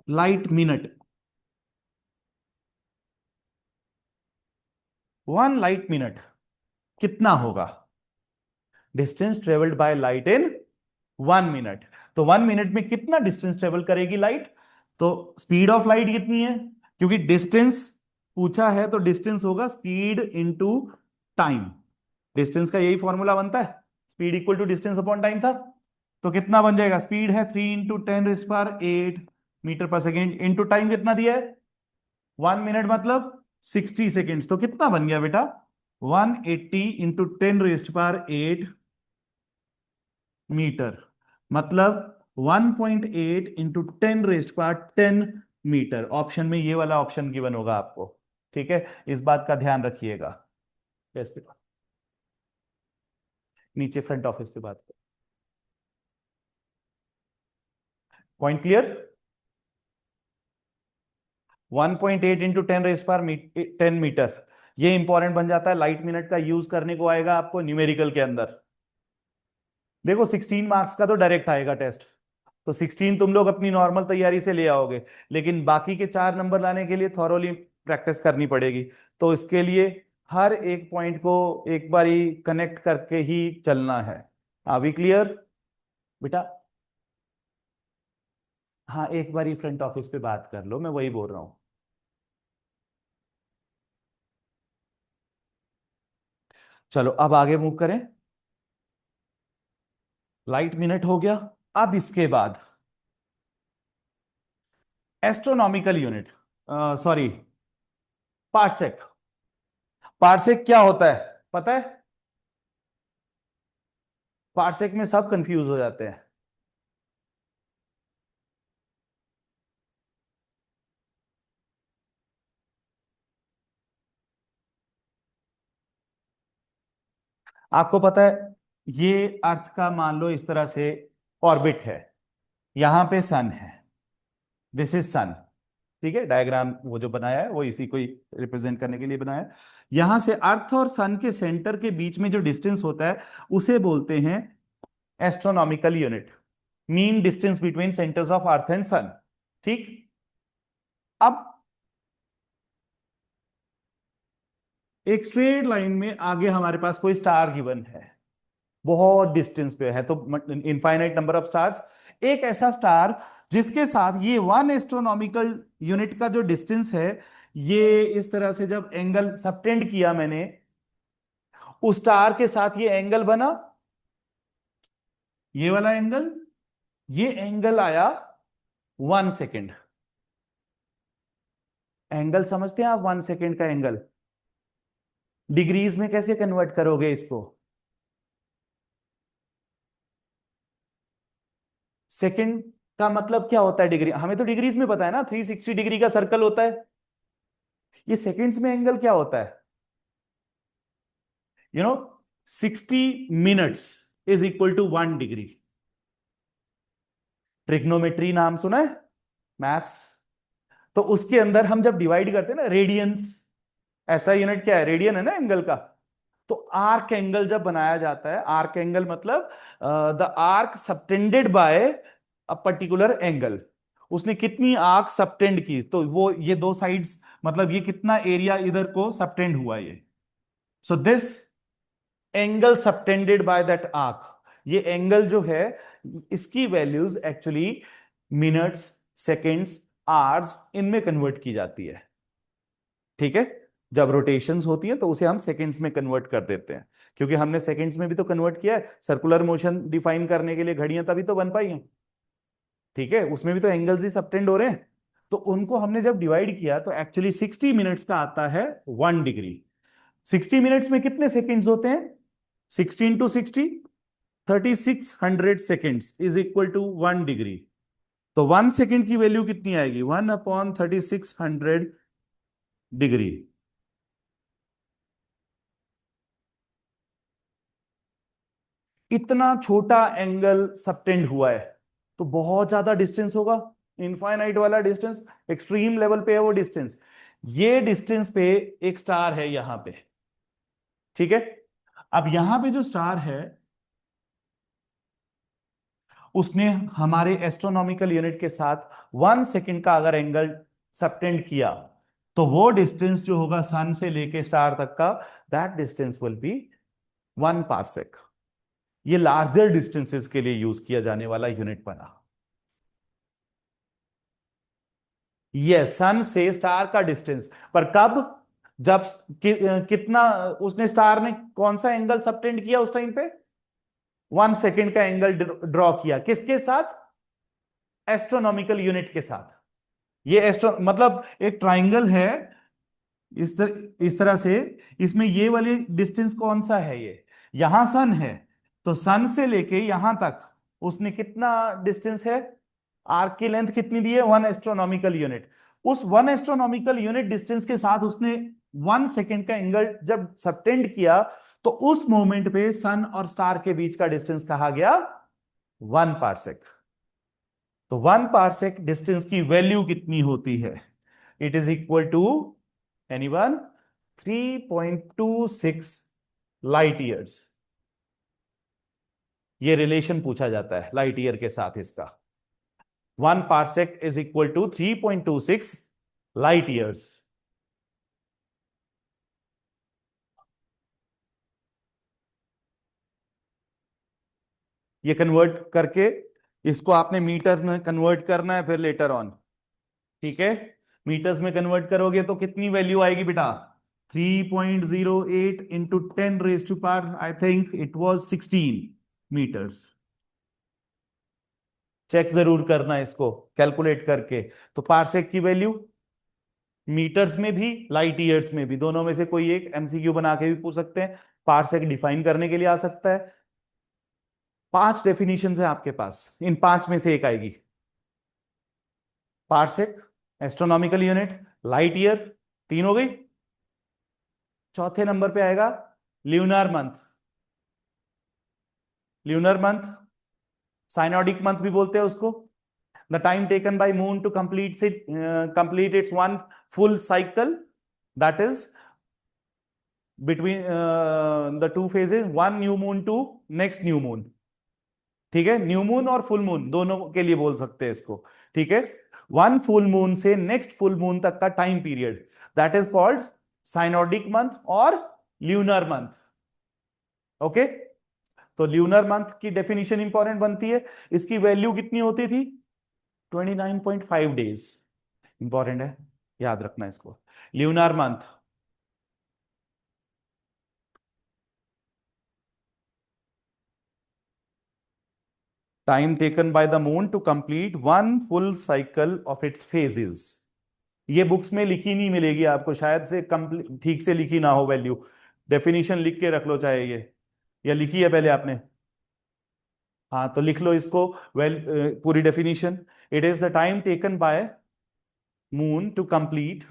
लाइट मिनट। 1 लाइट मिनट कितना होगा? Distance travelled by light in 1 minute. तो 1 मिनट में कितना डिस्टेंस ट्रेवल करेगी लाइट? तो स्पीड ऑफ लाइट कितनी है? क्योंकि डिस्टेंस पूछा है तो डिस्टेंस होगा स्पीड इंटू टाइम। डिस्टेंस का यही फॉर्मूला बनता है, speed equal to distance upon time था। तो कितना बन जाएगा? स्पीड है 3 इंटू 10⁻8 मीटर पर सेकेंड, इंटू टाइम कितना दिया है? 1 मिनट मतलब 60 सेकेंड्स। तो कितना बन गया बेटा? 180 इंटू 10⁻8 मीटर, मतलब 1.8 इंटू 10⁻10 मीटर। ऑप्शन में ये वाला ऑप्शन गिवन होगा आपको। ठीक है, इस बात का ध्यान रखिएगा। इस पे नीचे फ्रंट ऑफिस पे बात करो। Point clear? 1.8 इंटू 10⁻10 मीटर, ये इंपॉर्टेंट बन जाता है। लाइट मिनट का यूज करने को आएगा आपको न्यूमेरिकल के अंदर। देखो 16 मार्क्स का तो डायरेक्ट आएगा टेस्ट, तो 16 तुम लोग अपनी नॉर्मल तैयारी से ले आओगे, लेकिन बाकी के 4 नंबर लाने के लिए थॉरोली प्रैक्टिस करनी पड़ेगी। तो इसके लिए हर एक पॉइंट को एक बारी कनेक्ट करके ही चलना है। अभी क्लियर बेटा? हाँ, एक बारी फ्रंट ऑफिस पे बात कर लो, मैं वही बोल रहा हूं। चलो अब आगे मूव करें। लाइट मिनट हो गया। अब इसके बाद astronomical unit, sorry, parsec. Parsec क्या होता है पता है? पार्सेक में सब कंफ्यूज हो जाते हैं। आपको पता है ये अर्थ का मान लो इस तरह से ऑर्बिट है, यहां पे सन है, दिस इज सन। ठीक है, डायग्राम वो जो बनाया है वो इसी को ही रिप्रेजेंट करने के लिए बनाया है। यहां से अर्थ और सन के सेंटर के बीच में जो डिस्टेंस होता है उसे बोलते हैं astronomical unit, mean distance between centres of earth and sun. ठीक। अब एक स्ट्रेट लाइन में आगे हमारे पास कोई स्टार गिवन है, बहुत डिस्टेंस पे है, तो इनफाइनाइट नंबर ऑफ स्टार्स। एक ऐसा स्टार जिसके साथ ये 1 एस्ट्रोनॉमिकल यूनिट का जो डिस्टेंस है, ये इस तरह से जब एंगल सबटेंड किया मैंने, उस स्टार के साथ ये एंगल बना, ये वाला एंगल, ये एंगल आया 1 सेकेंड। एंगल समझते हैं आप? 1 सेकेंड का एंगल डिग्रीज में कैसे कन्वर्ट करोगे इसको? सेकेंड का मतलब क्या होता है डिग्री? हमें तो डिग्रीज में पता है ना, 360 डिग्री का सर्कल होता है। ये सेकेंड्स में एंगल क्या होता है? You know 60 minutes is equal to 1 degree. Trigonometry नाम सुना है? मैथ्स। तो उसके अंदर हम जब डिवाइड करते हैं ना, रेडियंस, ऐसा यूनिट क्या है? रेडियन है ना एंगल का। तो आर्क एंगल जब बनाया जाता है, आर्क एंगल मतलब the arc subtended bye a particular angle, उसने कितनी आर्क सबटेंड की, तो वो ये दो साइड्स, मतलब ये कितना एरिया इधर को सबटेंड हुआ ये। So this angle subtended by that arc, ये एंगल जो है, इसकी values actually minutes, seconds, hours इनमें कन्वर्ट की जाती है। ठीक है? जब रोटेशंस होती हैं तो उसे हम सेकंड्स में कन्वर्ट कर देते हैं, क्योंकि हमने सेकंड्स में भी तो कन्वर्ट किया है, सर्कुलर मोशन डिफाइन करने के लिए घड़ियां तभी तो बन पाई हैं। ठीक है? उसमें भी तो एंगल्स ही सबटेंड हो रहे हैं। तो उनको हमने जब डिवाइड किया तो एक्चुअली 60 मिनट्स का आता है 1 डिग्री। 60 मिनट्स में कितने सेकेंड्स होते हैं? 16 × 60, 3600 seconds is equal to 1 degree. तो 1 सेकेंड की वैल्यू कितनी आएगी? 1/3600 डिग्री। इतना छोटा एंगल सबटेंड हुआ है तो बहुत ज्यादा डिस्टेंस होगा, इनफाइनाइट वाला डिस्टेंस, एक्सट्रीम लेवल पे है वो डिस्टेंस। ये डिस्टेंस पे एक स्टार है यहां पे। ठीक है? अब यहां पे जो स्टार है, उसने हमारे एस्ट्रोनॉमिकल यूनिट के साथ 1 सेकेंड का अगर एंगल सबटेंड किया, तो वो डिस्टेंस जो होगा सन से लेके स्टार तक का, that distance will be 1 parsec. ये लार्जर डिस्टेंसेस के लिए यूज किया जाने वाला यूनिट बना। ये सन से स्टार का डिस्टेंस, पर कब? जब कितना उसने, स्टार ने कौन सा एंगल सबटेंड किया उस टाइम पे? 1 सेकेंड का एंगल ड्रॉ किया, किसके साथ? एस्ट्रोनॉमिकल यूनिट के साथ। ये एस्ट्रो मतलब एक ट्राइंगल है, इस तरह से, इसमें ये वाली डिस्टेंस कौन सा है? ये यहां सन है, तो सन से लेके यहां तक उसने कितना डिस्टेंस है? आर्क की लेंथ कितनी दी है? 1 एस्ट्रोनॉमिकल यूनिट। उस 1 एस्ट्रोनॉमिकल यूनिट डिस्टेंस के साथ उसने 1 सेकेंड का एंगल जब सबटेंड किया, तो उस मोमेंट पे सन और स्टार के बीच का डिस्टेंस कहा गया 1 पार्सेक। तो 1 पार्सेक डिस्टेंस की वैल्यू कितनी होती है? It is equal to, anyone? 3.26 light years. ये रिलेशन पूछा जाता है लाइट ईयर के साथ इसका। 1 parsec is equal to 3.26 light years. ये कन्वर्ट करके इसको आपने मीटर्स में कन्वर्ट करना है फिर लेटर ऑन। ठीक है? मीटर्स में कन्वर्ट करोगे तो कितनी वैल्यू आएगी बेटा? 3.08 into 10⁻⁴, I think it was 16 metres. Check जरूर करना इसको कैलकुलेट करके। तो पार्सेक की वैल्यू मीटर्स में भी, लाइट ईयर्स में भी, दोनों में से कोई एक एमसीक्यू बना के भी पूछ सकते हैं, पार्सेक डिफाइन करने के लिए आ सकता है। 5 डेफिनेशन है आपके पास, इन 5 में से एक आएगी। Parsec, astronomical unit, light year, 3 हो गई। चौथे नंबर पे आएगा lunar month. Lunar month, synodic month भी बोलते हैं उसको। The time taken by moon to complete its one full cycle, that is between the two phases, one new moon to next new moon. ठीक है? न्यू मून और फुल मून दोनों के लिए बोल सकते हैं इसको। ठीक है? वन फुल मून से नेक्स्ट फुल मून तक का time period, that is called synodic month और ल्यूनर मंथ। ओके? तो ल्यूनर मंथ की डेफिनेशन इंपॉर्टेंट बनती है। इसकी वैल्यू कितनी होती थी? 29.5 डेज। इंपॉर्टेंट है, याद रखना इसको। Lunar month, time taken by the moon to complete one full cycle of its phases. ये बुक्स में लिखी नहीं मिलेगी आपको, शायद से ठीक से लिखी ना हो वैल्यू। डेफिनेशन लिख के रख लो चाहे ये, या लिखी है पहले आपने? हाँ तो लिख लो इसको। वेल, पूरी definition. It is the time taken by moon to complete,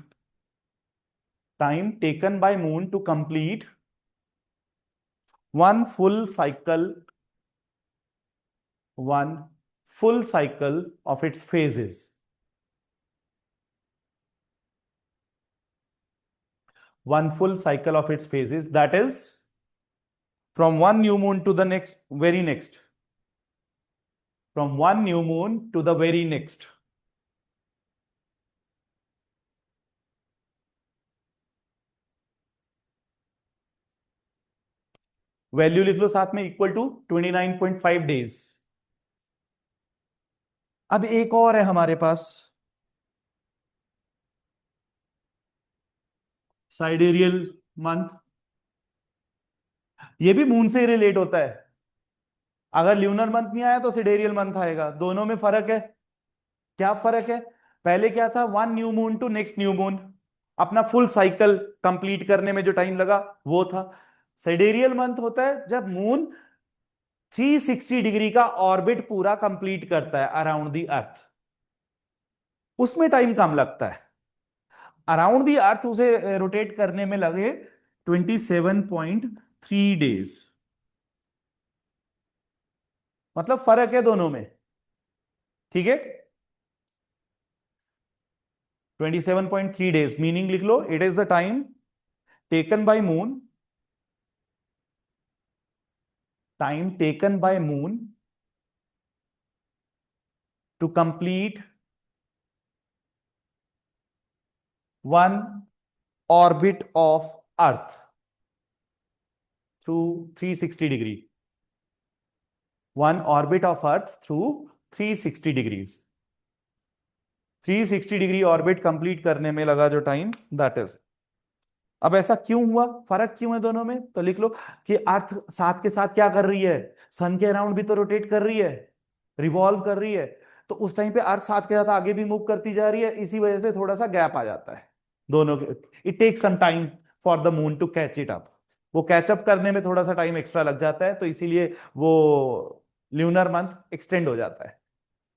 time taken by moon to complete one full cycle, one full cycle of its phases. One full cycle of its phases, that is from one new moon to the next, very next, from one new moon to the very next। Value लिख लो साथ में, इक्वल टू 29.5 डेज। अब एक और है हमारे पास, साइडेरियल मंथ। ये भी मून से रिलेट होता है। अगर ल्यूनर मंथ नहीं आया तो सिडेरियल मंथ आएगा, दोनों में फर्क है। क्या फर्क है? पहले क्या था, one new moon to next new moon, अपना फुल साइकिल कंप्लीट करने में जो टाइम लगा वो था। सिडेरियल मंथ होता है जब मून 360 डिग्री का ऑर्बिट पूरा कंप्लीट करता है अराउंड द अर्थ, उसमें टाइम कम लगता है। अराउंड द अर्थ उसे रोटेट करने में लगे 27.3 डेज। मतलब फर्क है दोनों में, ठीक है। 27.3 डेज मीनिंग लिख लो, it is the time taken by moon, time taken by moon to complete one orbit of earth through 360 degree, one orbit of earth through 360 degrees. 360 degree orbit complete करने में लगा जो टाइम, दैट इज। अब ऐसा क्यों हुआ, फर्क क्यों है दोनों में? तो लिख लो कि अर्थ साथ के साथ क्या कर रही है, सन के अराउंड भी तो रोटेट कर रही है, रिवॉल्व कर रही है। तो उस टाइम पे अर्थ साथ के साथ आगे भी मूव करती जा रही है, इसी वजह से थोड़ा सा गैप आ जाता है दोनों के। It take some time for the moon to catch it up, वो कैचअप करने में थोड़ा सा टाइम एक्स्ट्रा लग जाता है, तो इसीलिए वो ल्यूनर मंथ एक्सटेंड हो जाता है,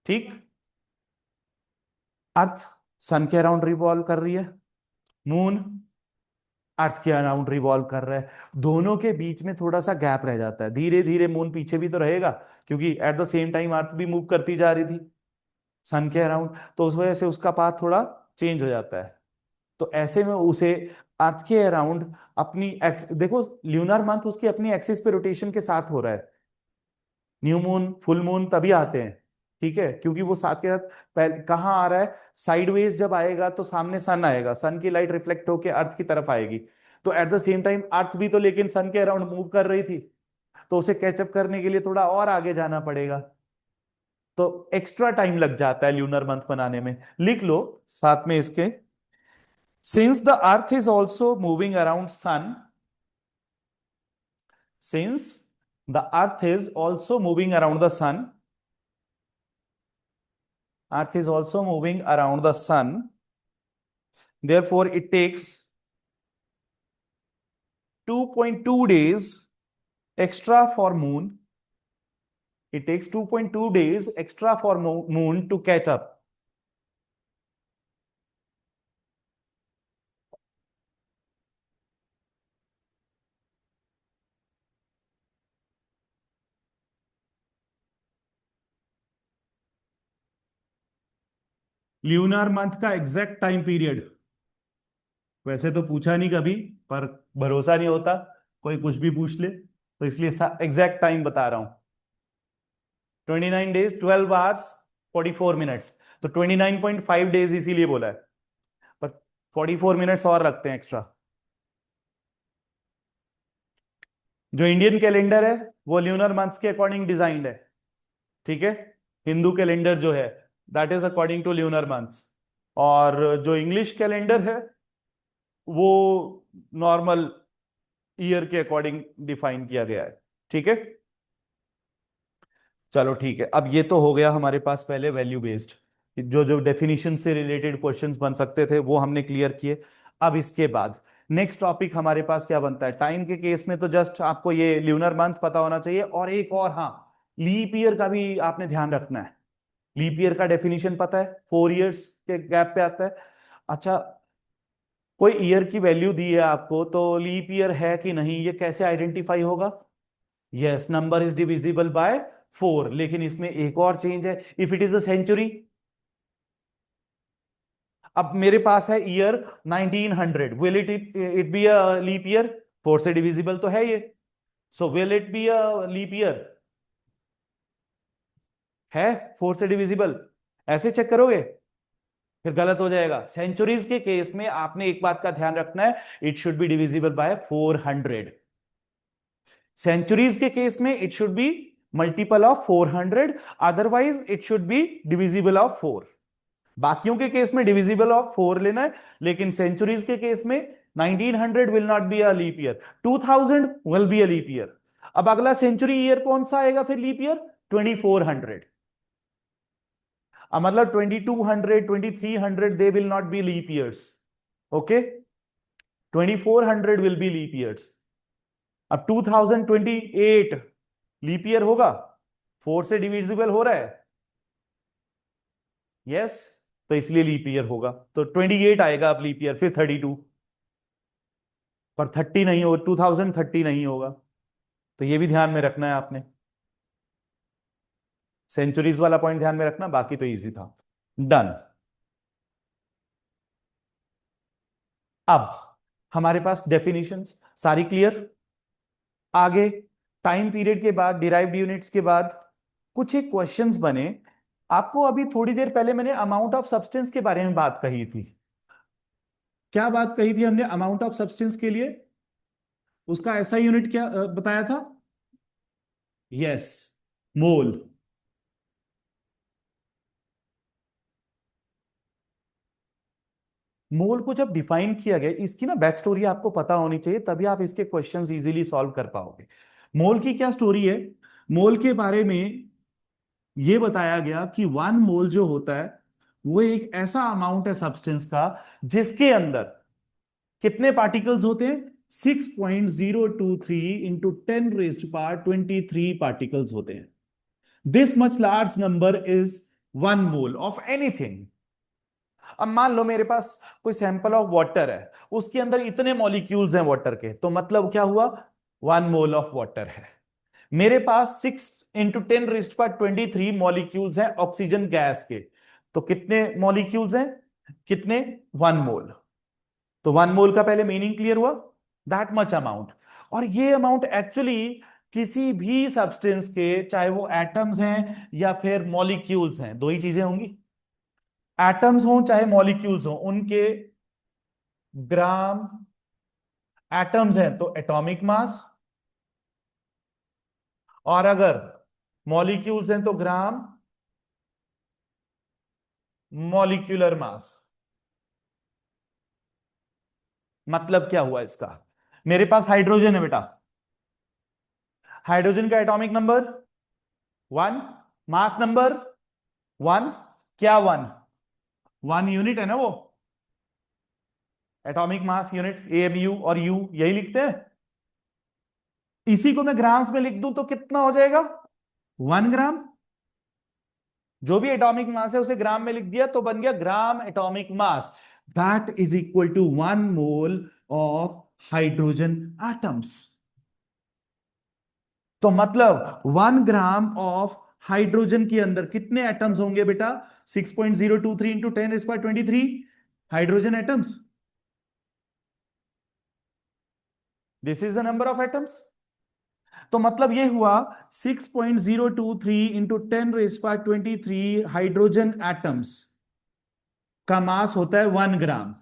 ठीक। अर्थ सन के अराउंड रिवॉल्व कर रही है, मून अर्थ के अराउंड रिवॉल्व कर रहा है, दोनों के बीच में थोड़ा सा गैप रह जाता है। धीरे धीरे मून पीछे भी तो रहेगा, क्योंकि एट द सेम टाइम अर्थ भी मूव करती जा रही थी सन के अराउंड, तो उस वजह से उसका पाथ थोड़ा चेंज हो जाता है। तो ऐसे में उसे अर्थ के अराउंड अपनी देखो ल्यूनर मंथ उसकी अपनी एक्सिस पे रोटेशन के साथ हो रहा है। न्यू मून फुल मून तभी आते हैं, ठीक है, क्योंकि वो साथ के साथ पहले कहाँ आ रहा है, साइडवेज जब आएगा तो सामने सन आएगा, सन की लाइट रिफ्लेक्ट होकर अर्थ की तरफ आएगी। तो एट द सेम टाइम अर्थ भी तो लेकिन सन के अराउंड मूव कर रही थी, तो उसे कैचअप करने के लिए थोड़ा और आगे जाना पड़ेगा, तो एक्स्ट्रा टाइम लग जाता है ल्यूनर मंथ बनाने में। लिख लो साथ में इसके, since the earth is also moving around sun, since the earth is also moving around the sun, earth is also moving around the sun, therefore it takes 2.2 days extra for moon, it takes 2.2 days extra for moon to catch up। Lunar month का एग्जैक्ट टाइम पीरियड वैसे तो पूछा नहीं कभी, पर भरोसा नहीं होता, कोई कुछ भी पूछ ले, तो इसलिए एग्जैक्ट टाइम बता रहा हूं। 29 डेज 12 आवर्स 44 मिनट्स, तो 29.5 डेज इसीलिए बोला है, पर 44 मिनट्स और लगते हैं एक्स्ट्रा। जो इंडियन कैलेंडर है वो ल्यूनर मंथ्स के अकॉर्डिंग डिजाइंड है, ठीक है। हिंदू कैलेंडर जो है that is according to lunar months, और जो इंग्लिश कैलेंडर है वो नॉर्मल ईयर के अकॉर्डिंग डिफाइन किया गया है, ठीक है। चलो ठीक है, अब ये तो हो गया हमारे पास पहले वैल्यू बेस्ड, जो जो डेफिनेशन से रिलेटेड क्वेश्चंस बन सकते थे वो हमने क्लियर किए। अब इसके बाद नेक्स्ट टॉपिक हमारे पास क्या बनता है? टाइम के केस में तो जस्ट आपको ये ल्यूनर मंथ पता होना चाहिए, और एक और, हाँ, लीप ईयर का भी आपने ध्यान रखना है। लीप ईयर का डेफिनेशन पता है, 4 इयर्स के गैप पे आता है। अच्छा, कोई ईयर की वैल्यू दी है आपको, तो लीप ईयर है कि नहीं ये कैसे आइडेंटिफाई होगा? Yes, number is divisible by 4, लेकिन इसमें एक और चेंज है, if it is a century. अब मेरे पास है year 1900, will it it be a leap year? 4 से डिविजिबल तो है ये, so will it be a leap year? है 4 से डिविजिबल? ऐसे चेक करोगे फिर गलत हो जाएगा। सेंचुरीज के केस में आपने एक बात का ध्यान रखना है, it should be divisible by 400। Centuries के केस में it should be multiple of 400, otherwise it should be divisible of 4। बाकियों के केस में डिविजिबल ऑफ 4 लेना है, लेकिन सेंचुरीज के केस में 1900 will not be a leap year, 2000 will be a leap year. अब अगला सेंचुरी ईयर कौन सा आएगा फिर लीप ईयर? 2400। मतलब 2200, 2300 they will not be leap years, okay. 2400 will be leap years. अब 2028 लीप ईयर होगा? 4 से डिविजिबल हो रहा है, यस, तो इसलिए लीप ईयर होगा, तो 28 आएगा अब लीप ईयर, फिर 32, पर 30 नहीं होगा, 2030 नहीं होगा। तो ये भी ध्यान में रखना है आपने, सेंचुरीज वाला पॉइंट ध्यान में रखना, बाकी तो इजी था। डन। अब हमारे पास डेफिनेशंस सारी क्लियर। आगे टाइम पीरियड के बाद, डिराइव्ड यूनिट्स के बाद कुछ एक क्वेश्चंस बने। आपको अभी थोड़ी देर पहले मैंने अमाउंट ऑफ सब्सटेंस के बारे में बात कही थी। क्या बात कही थी हमने अमाउंट ऑफ सब्सटेंस के लिए? उसका ऐसा यूनिट क्या बताया था? यस, मोल। मोल को जब डिफाइन किया गया, इसकी ना बैक स्टोरी आपको पता होनी चाहिए, तभी आप इसके क्वेश्चंस इजीली सॉल्व कर पाओगे। मोल की क्या स्टोरी है? मोल के बारे में यह बताया गया कि 1 मोल जो होता है वो एक ऐसा अमाउंट है सब्सटेंस का जिसके अंदर कितने पार्टिकल्स होते हैं? 6.023 इंटू 10⁻23 पार्टिकल्स होते हैं। This much large number is 1 mole of anything. अब मान लो मेरे पास कोई सैंपल ऑफ वाटर है, उसके अंदर इतने मॉलिक्यूल्स हैं वाटर के, तो मतलब क्या हुआ? 1 मोल ऑफ वाटर है। मेरे पास 6 × 10⁻23 मॉलिक्यूल्स हैं ऑक्सीजन गैस के, तो कितने मॉलिक्यूल्स हैं? कितने? 1 मोल। तो 1 मोल का पहले मीनिंग क्लियर हुआ, दैट मच अमाउंट। और ये अमाउंट एक्चुअली किसी भी सब्सटेंस के, चाहे वो एटम्स हैं या फिर मॉलिक्यूल्स हैं, दो ही चीजें होंगी, एटम्स हो चाहे मॉलिक्यूल्स हो, उनके ग्राम, एटम्स हैं तो एटॉमिक मास, और अगर मॉलिक्यूल्स हैं तो ग्राम मॉलिक्यूलर मास। मतलब क्या हुआ इसका? मेरे पास हाइड्रोजन है बेटा, हाइड्रोजन का एटॉमिक नंबर 1, मास नंबर 1, क्या 1? 1 यूनिट है ना वो, एटॉमिक मास यूनिट, AMU और U यही लिखते हैं। इसी को मैं ग्राम्स में लिख दूं तो कितना हो जाएगा? 1 ग्राम। जो भी एटॉमिक मास है उसे ग्राम में लिख दिया तो बन गया gram atomic mass, that is equal to 1 mole of hydrogen atoms. तो मतलब 1 ग्राम ऑफ हाइड्रोजन के अंदर कितने एटम्स होंगे बेटा? 6.023 into 10⁻23 hydrogen atoms. This is the number of atoms. तो मतलब ये हुआ 6.023 इंटू 10⁻23 हाइड्रोजन एटम्स का मास होता है 1 ग्राम।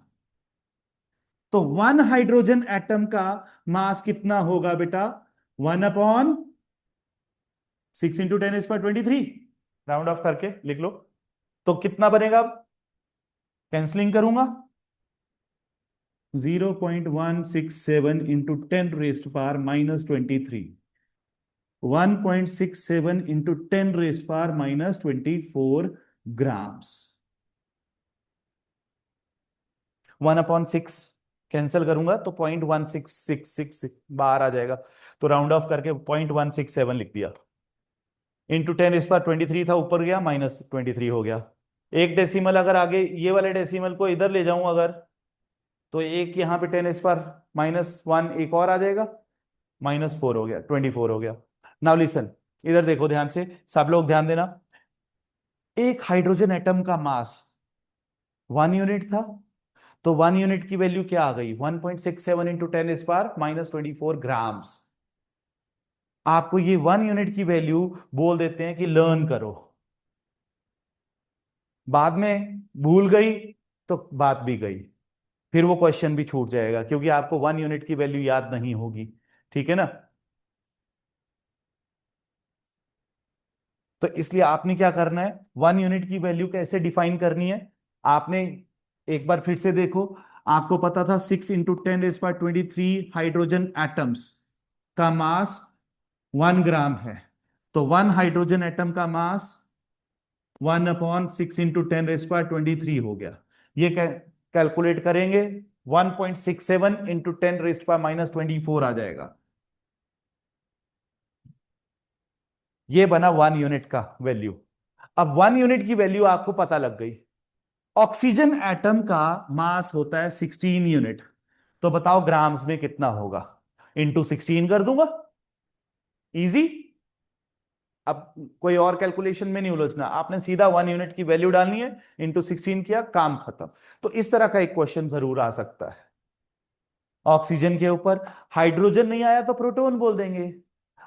तो 1 हाइड्रोजन एटम का मास कितना होगा बेटा? 1/6 × 10⁻23, राउंड ऑफ करके लिख लो। तो कितना बनेगा? अब कैंसलिंग करूंगा, 0.167 × 10⁻23, 1.67 × 10⁻24 ग्राम्स। 1/6 कैंसिल करूंगा तो 0.1666 बाहर आ जाएगा, तो राउंड ऑफ करके 0.167 लिख दिया। इंटू 10⁻23 था, ऊपर गया, -23 हो गया। एक डेसिमल अगर आगे ये वाले डेसिमल को इधर ले जाऊं अगर, तो एक यहाँ पे 10⁻⁻1 एक और आ जाएगा, -4 हो गया, 24 हो गया। नाउ लिसन, इधर देखो ध्यान से, सब लोग ध्यान देना। एक हाइड्रोजन एटम का मास 1 यूनिट था, तो 1 यूनिट की वैल्यू क्या आ गई? 1.67 × 10⁻⁻⁴ आपको ये 1 यूनिट की वैल्यू बोल देते हैं कि लर्न करो। बाद में भूल गई तो बात भी गई, फिर वो क्वेश्चन भी छूट जाएगा, क्योंकि आपको 1 यूनिट की वैल्यू याद नहीं होगी। ठीक है ना? तो इसलिए आपने क्या करना है, 1 यूनिट की वैल्यू कैसे डिफाइन करनी है? आपने एक बार फिर से देखो, आपको पता था 6 × 10⁻23 हाइड्रोजन एटम्स का मास 1 ग्राम है, तो 1 हाइड्रोजन एटम का मास 1/6 × 10⁻23 हो गया। ये कैलकुलेट करेंगे, 1.67 × 10⁻⁻24 आ जाएगा। ये बना 1 यूनिट का वैल्यू। अब 1 यूनिट की वैल्यू आपको पता लग गई। ऑक्सीजन एटम का मास होता है 16 यूनिट, तो बताओ ग्राम्स में कितना होगा? इंटू 16 कर दूंगा, इजी। अब कोई और कैलकुलेशन में नहीं उलझना, आपने सीधा 1 यूनिट की वैल्यू डालनी है, इंटू 16 किया, काम खत्म। तो इस तरह का एक क्वेश्चन जरूर आ सकता है ऑक्सीजन के ऊपर। हाइड्रोजन नहीं आया तो प्रोटॉन बोल देंगे,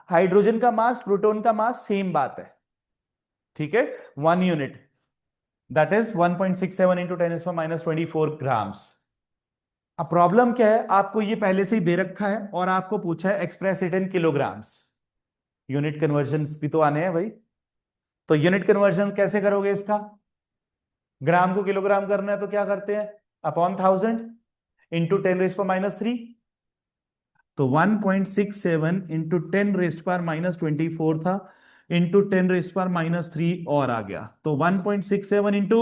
हाइड्रोजन का मास प्रोटॉन का मास सेम बात है। ठीक है, 1 यूनिट, दैट इज 1.67 × 10⁻⁻24 ग्राम्स। अब प्रॉब्लम क्या है, आपको ये पहले से ही दे रखा है और आपको पूछा है express it in kilograms. Unit conversion भी तो आने हैं भाई। तो यूनिट कन्वर्जन कैसे करोगे इसका? ग्राम को किलोग्राम करना है तो क्या करते हैं, अपॉन 1000 इंटू 10⁻³ तो 1.67 × 10⁻⁻24 था, इंटू 10⁻³ और आ गया, तो 1.67 इंटू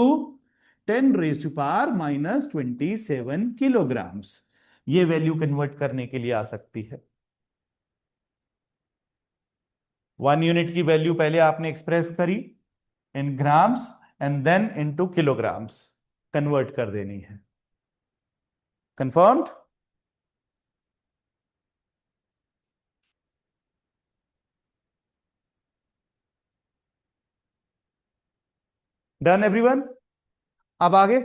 10⁻⁻27 किलोग्राम्स। ये वैल्यू कन्वर्ट करने के लिए आ सकती है। 1 यूनिट की वैल्यू पहले आपने एक्सप्रेस करी in grams and then into kilograms convert कर देनी है। कंफर्म्ड? Done everyone? अब आगे,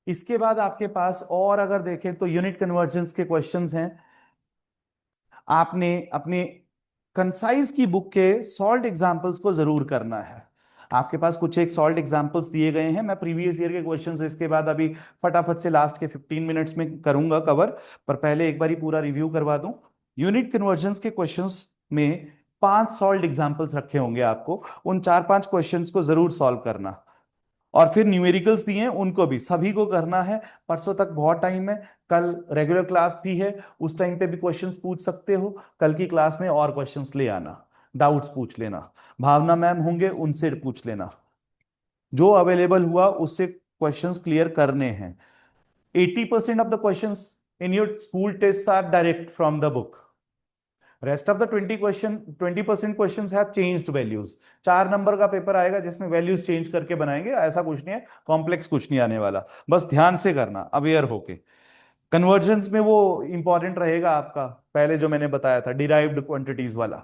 इसके बाद आपके पास और अगर देखें तो यूनिट कन्वर्जन्स के क्वेश्चंस हैं। आपने अपने कंसाइज की बुक के सॉल्ट एग्जांपल्स को जरूर करना है। आपके पास कुछ एक सॉल्ट एग्जांपल्स दिए गए हैं, मैं प्रीवियस ईयर के क्वेश्चंस इसके बाद अभी फटाफट से लास्ट के 15 मिनट्स में करूंगा कवर, पर पहले एक बार ही पूरा रिव्यू करवा दूं। यूनिट कन्वर्जन्स के क्वेश्चंस में 5 सॉल्ट एग्जांपल्स रखे होंगे, आपको उन 4-5 क्वेश्चंस को जरूर सॉल्व करना। और फिर न्यूमेरिकल्स दिए हैं, उनको भी सभी को करना है। परसों तक बहुत टाइम है, कल रेगुलर क्लास भी है, उस टाइम पे भी क्वेश्चंस पूछ सकते हो। कल की क्लास में और क्वेश्चंस ले आना, डाउट्स पूछ लेना, भावना मैम होंगे उनसे पूछ लेना, जो अवेलेबल हुआ उससे क्वेश्चंस क्लियर करने हैं। 80% of the questions in your school test are direct from the book. Rest of the 20% question have changed values. 4 number का पेपर आएगा जिसमें वैल्यूज चेंज करके बनाएंगे, ऐसा कुछ नहीं है, कॉम्प्लेक्स कुछ नहीं आने वाला। बस ध्यान से करना, अवेयर होके। कन्वर्जेंस में वो इंपॉर्टेंट रहेगा आपका, पहले जो मैंने बताया था डिराइव्ड क्वांटिटीज वाला,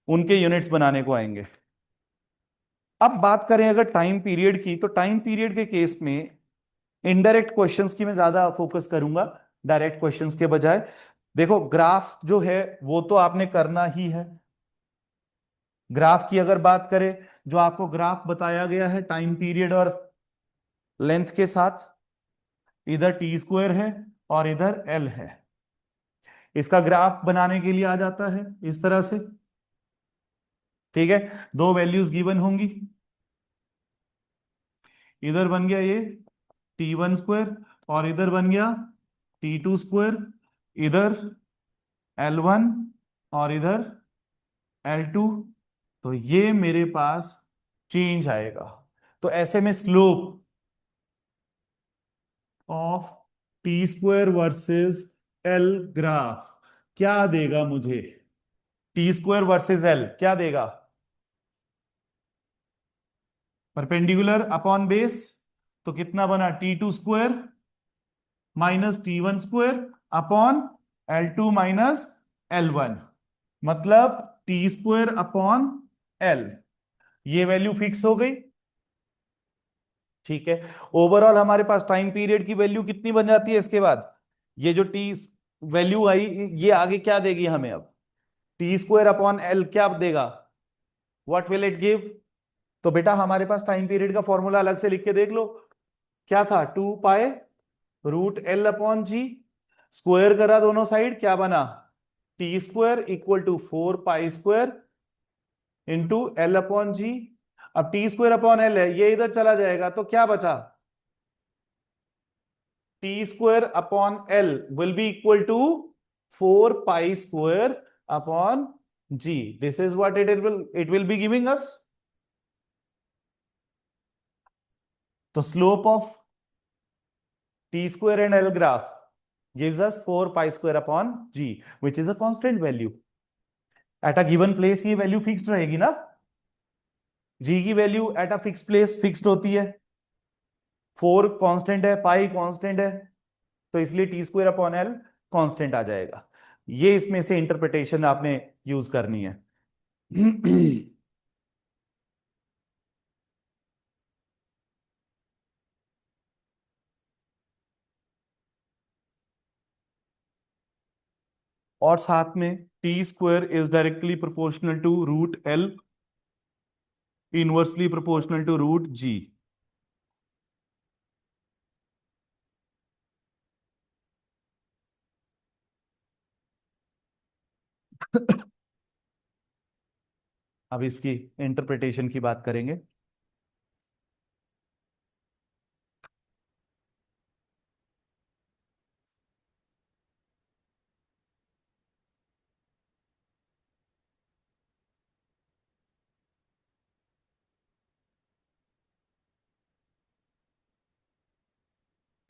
उनके यूनिट्स बनाने को आएंगे। अब बात करें अगर टाइम पीरियड की, तो टाइम पीरियड के केस में इनडायरेक्ट क्वेश्चंस की मैं ज्यादा फोकस करूंगा डायरेक्ट क्वेश्चंस के बजाय। देखो ग्राफ जो है वो तो आपने करना ही है। ग्राफ की अगर बात करें, जो आपको ग्राफ बताया गया है टाइम पीरियड और लेंथ के साथ, इधर टी स्क्वायर है और इधर एल है। इसका ग्राफ बनाने के लिए आ जाता है इस तरह से। ठीक है, दो वैल्यूज गिवन होंगी, इधर बन गया ये T1 स्क्वायर और इधर बन गया T2 स्क्वायर, इधर L1 और इधर L2। तो ये मेरे पास चेंज आएगा। तो ऐसे में slope of T square versus L graph क्या देगा मुझे? T स्क्वायर वर्सेस L क्या देगा? परपेंडिकुलर अपॉन बेस, तो कितना बना? T2 square minus T1 square upon L2 minus L1, मतलब T स्क्वायर अपॉन L। ये वैल्यू फिक्स हो गई। ठीक है, ओवरऑल हमारे पास टाइम पीरियड की वैल्यू कितनी बन जाती है इसके बाद? ये जो टी वैल्यू आई, ये आगे क्या देगी हमें अब? T स्क्वायर अपॉन L क्या देगा? What will it give? तो बेटा हमारे पास टाइम पीरियड का फॉर्मूला अलग से लिख के देख लो। क्या था? 2 pi √L upon G, square करा दोनों साइड, क्या बना? T square equal to 4 pi square into L upon G। अब T स्क्वायर अपॉन L है, ये इधर चला जाएगा, तो क्या बचा? T square upon L will be equal to 4 pi square upon G। This is what it will be giving us. तो slope of T square and L graph gives us 4 pi square upon G, which is a constant value at a given place। ये वैल्यू फिक्स्ड रहेगी ना? G की value at a fix place fixed होती है, 4 कांस्टेंट है, पाई कांस्टेंट है, तो इसलिए T square upon L constant आ जाएगा। ये इसमें से इंटरप्रिटेशन आपने यूज करनी है। और साथ में T square is directly proportional to √L, inversely proportional to √G। अब इसकी इंटरप्रिटेशन की बात करेंगे।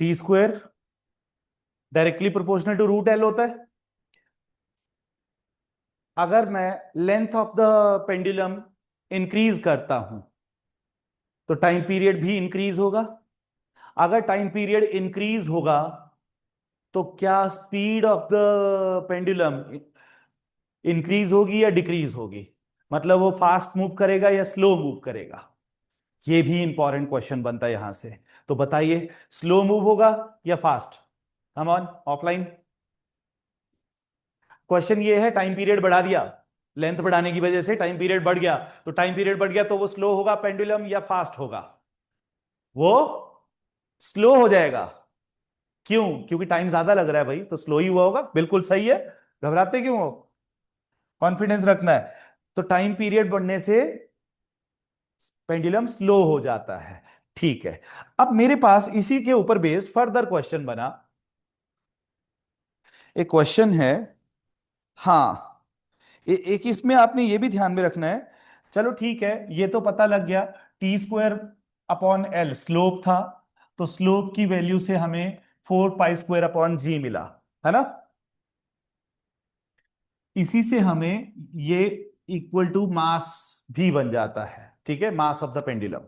T square directly proportional to √L होता है। अगर मैं length of the pendulum increase करता हूं तो टाइम पीरियड भी इंक्रीज होगा। अगर टाइम पीरियड इंक्रीज होगा तो क्या speed of the pendulum increase होगी या डिक्रीज होगी? मतलब वो फास्ट मूव करेगा या स्लो मूव करेगा? ये भी इंपॉर्टेंट क्वेश्चन बनता है यहां से। तो बताइए, स्लो मूव होगा या फास्ट? हम ऑन ऑफलाइन। क्वेश्चन ये है, टाइम पीरियड बढ़ा दिया, लेंथ बढ़ाने की वजह से टाइम पीरियड बढ़ गया, तो टाइम पीरियड बढ़ गया तो वो स्लो होगा पेंडुलम या फास्ट होगा? वो स्लो हो जाएगा। क्यों? क्योंकि टाइम ज्यादा लग रहा है भाई, तो स्लो ही हुआ होगा। बिल्कुल सही है, घबराते क्यों हो? कॉन्फिडेंस रखना है। तो टाइम पीरियड बढ़ने से पेंडुलम स्लो हो जाता है। ठीक है, अब मेरे पास इसी के ऊपर बेस्ड फर्दर क्वेश्चन बना। एक क्वेश्चन है, हाँ, एक इसमें आपने ये भी ध्यान में रखना है। चलो ठीक है, ये तो पता लग गया, T square upon L slope था, तो स्लोप की वैल्यू से हमें 4 पाई स्क्वायर अपॉन G मिला, है ना? इसी से हमें ये इक्वल टू मास भी बन जाता है। ठीक है, मास ऑफ द पेंडुलम।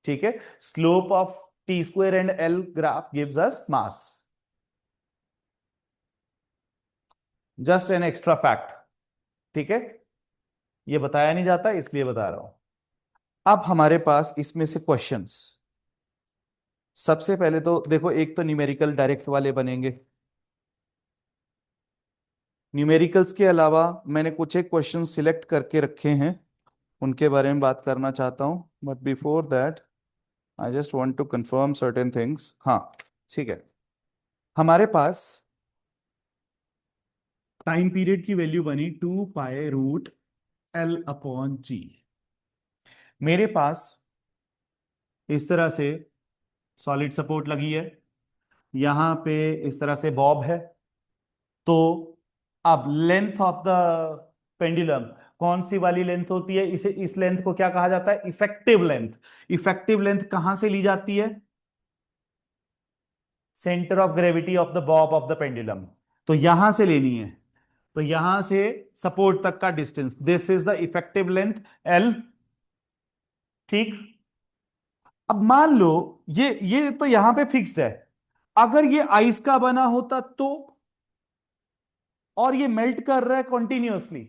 ठीक है, slope of T square and L graph gives us mass. Just an extra fact. ठीक है, ये बताया नहीं जाता इसलिए बता रहा हूं। अब हमारे पास इसमें से क्वेश्चंस, सबसे पहले तो देखो, एक तो न्यूमेरिकल डायरेक्ट वाले बनेंगे। न्यूमेरिकल्स के अलावा मैंने कुछ एक क्वेश्चन सिलेक्ट करके रखे हैं, उनके बारे में बात करना चाहता हूं। But before that I just want to confirm certain things. हाँ, ठीक है, हमारे पास टाइम पीरियड की वैल्यू बनी 2 पाई रूट L/G। मेरे पास इस तरह से सॉलिड सपोर्ट लगी है, यहां पे इस तरह से बॉब है। तो अब लेंथ ऑफ द पेंडुलम कौन सी वाली लेंथ होती है? इसे इस लेंथ को क्या कहा जाता है? Effective length. इफेक्टिव लेंथ कहां से ली जाती है? Centre of gravity of the Bob of the pendulum. तो यहां से लेनी है। तो यहां से सपोर्ट तक का distance, this is the effective length L। ठीक। अब मान लो ये तो यहां पे फिक्स्ड है। अगर ये आइस का बना होता तो, और ये मेल्ट कर रहा है continuously.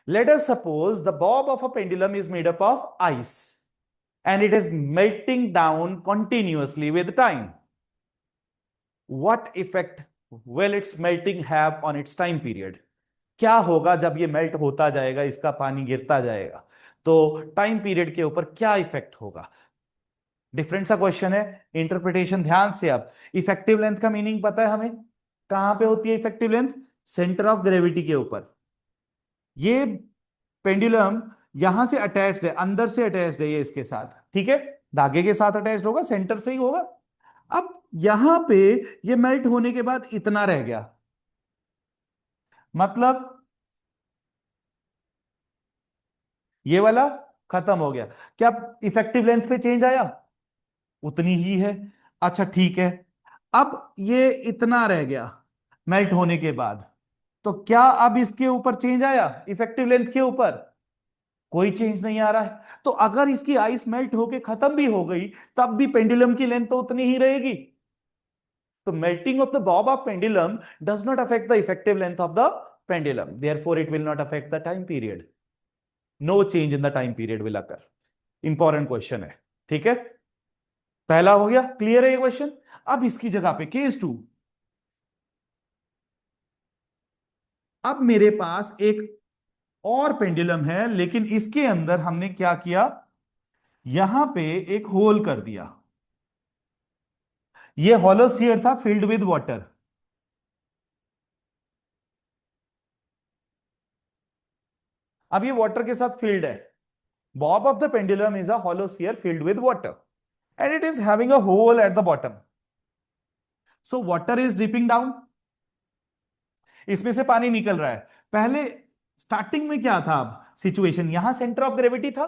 Let us suppose the bob of a pendulum is made up of ice and it is melting down continuously with time. What effect will its melting have on its time period? क्या होगा जब ये मेल्ट होता जाएगा, इसका पानी गिरता जाएगा, तो टाइम पीरियड के ऊपर क्या इफेक्ट होगा? डिफरेंट सा क्वेश्चन है, इंटरप्रिटेशन ध्यान से। अब इफेक्टिव लेंथ का मीनिंग पता है हमें, कहां पे होती है effective length? Centre of gravity के ऊपर। ये पेंडुलम यहां से अटैच्ड है, अंदर से अटैच्ड है ये इसके साथ, ठीक है, धागे के साथ अटैच्ड होगा, सेंटर से ही होगा। अब यहां पे ये मेल्ट होने के बाद इतना रह गया, मतलब ये वाला खत्म हो गया। क्या इफेक्टिव लेंथ पे चेंज आया? उतनी ही है। अच्छा ठीक है। अब ये इतना रह गया मेल्ट होने के बाद, तो क्या अब इसके ऊपर चेंज आया इफेक्टिव लेंथ के ऊपर? कोई चेंज नहीं आ रहा है। तो अगर इसकी आइस मेल्ट होके खत्म भी हो गई, तब भी पेंडुलम की लेंथ तो उतनी ही रहेगी। तो melting of the bob of pendulum does not affect the effective length of the pendulum, therefore it will not affect the time period. No change in the time period will occur. Important question है, ठीक है। पहला हो गया, क्लियर है ये क्वेश्चन। अब इसकी जगह पे केस 2। अब मेरे पास एक और पेंडुलम है, लेकिन इसके अंदर हमने क्या किया, यहां पे एक होल कर दिया। ये हॉलो स्फीयर था फिल्ड विद वाटर। अब ये वाटर के साथ फिल्ड है। Bob of the pendulum is a hollow sphere filled with water and it is having a hole at the bottom. So water is dripping down. इसमें से पानी निकल रहा है। पहले स्टार्टिंग में क्या था, अब सिचुएशन यहां सेंटर ऑफ ग्रेविटी था,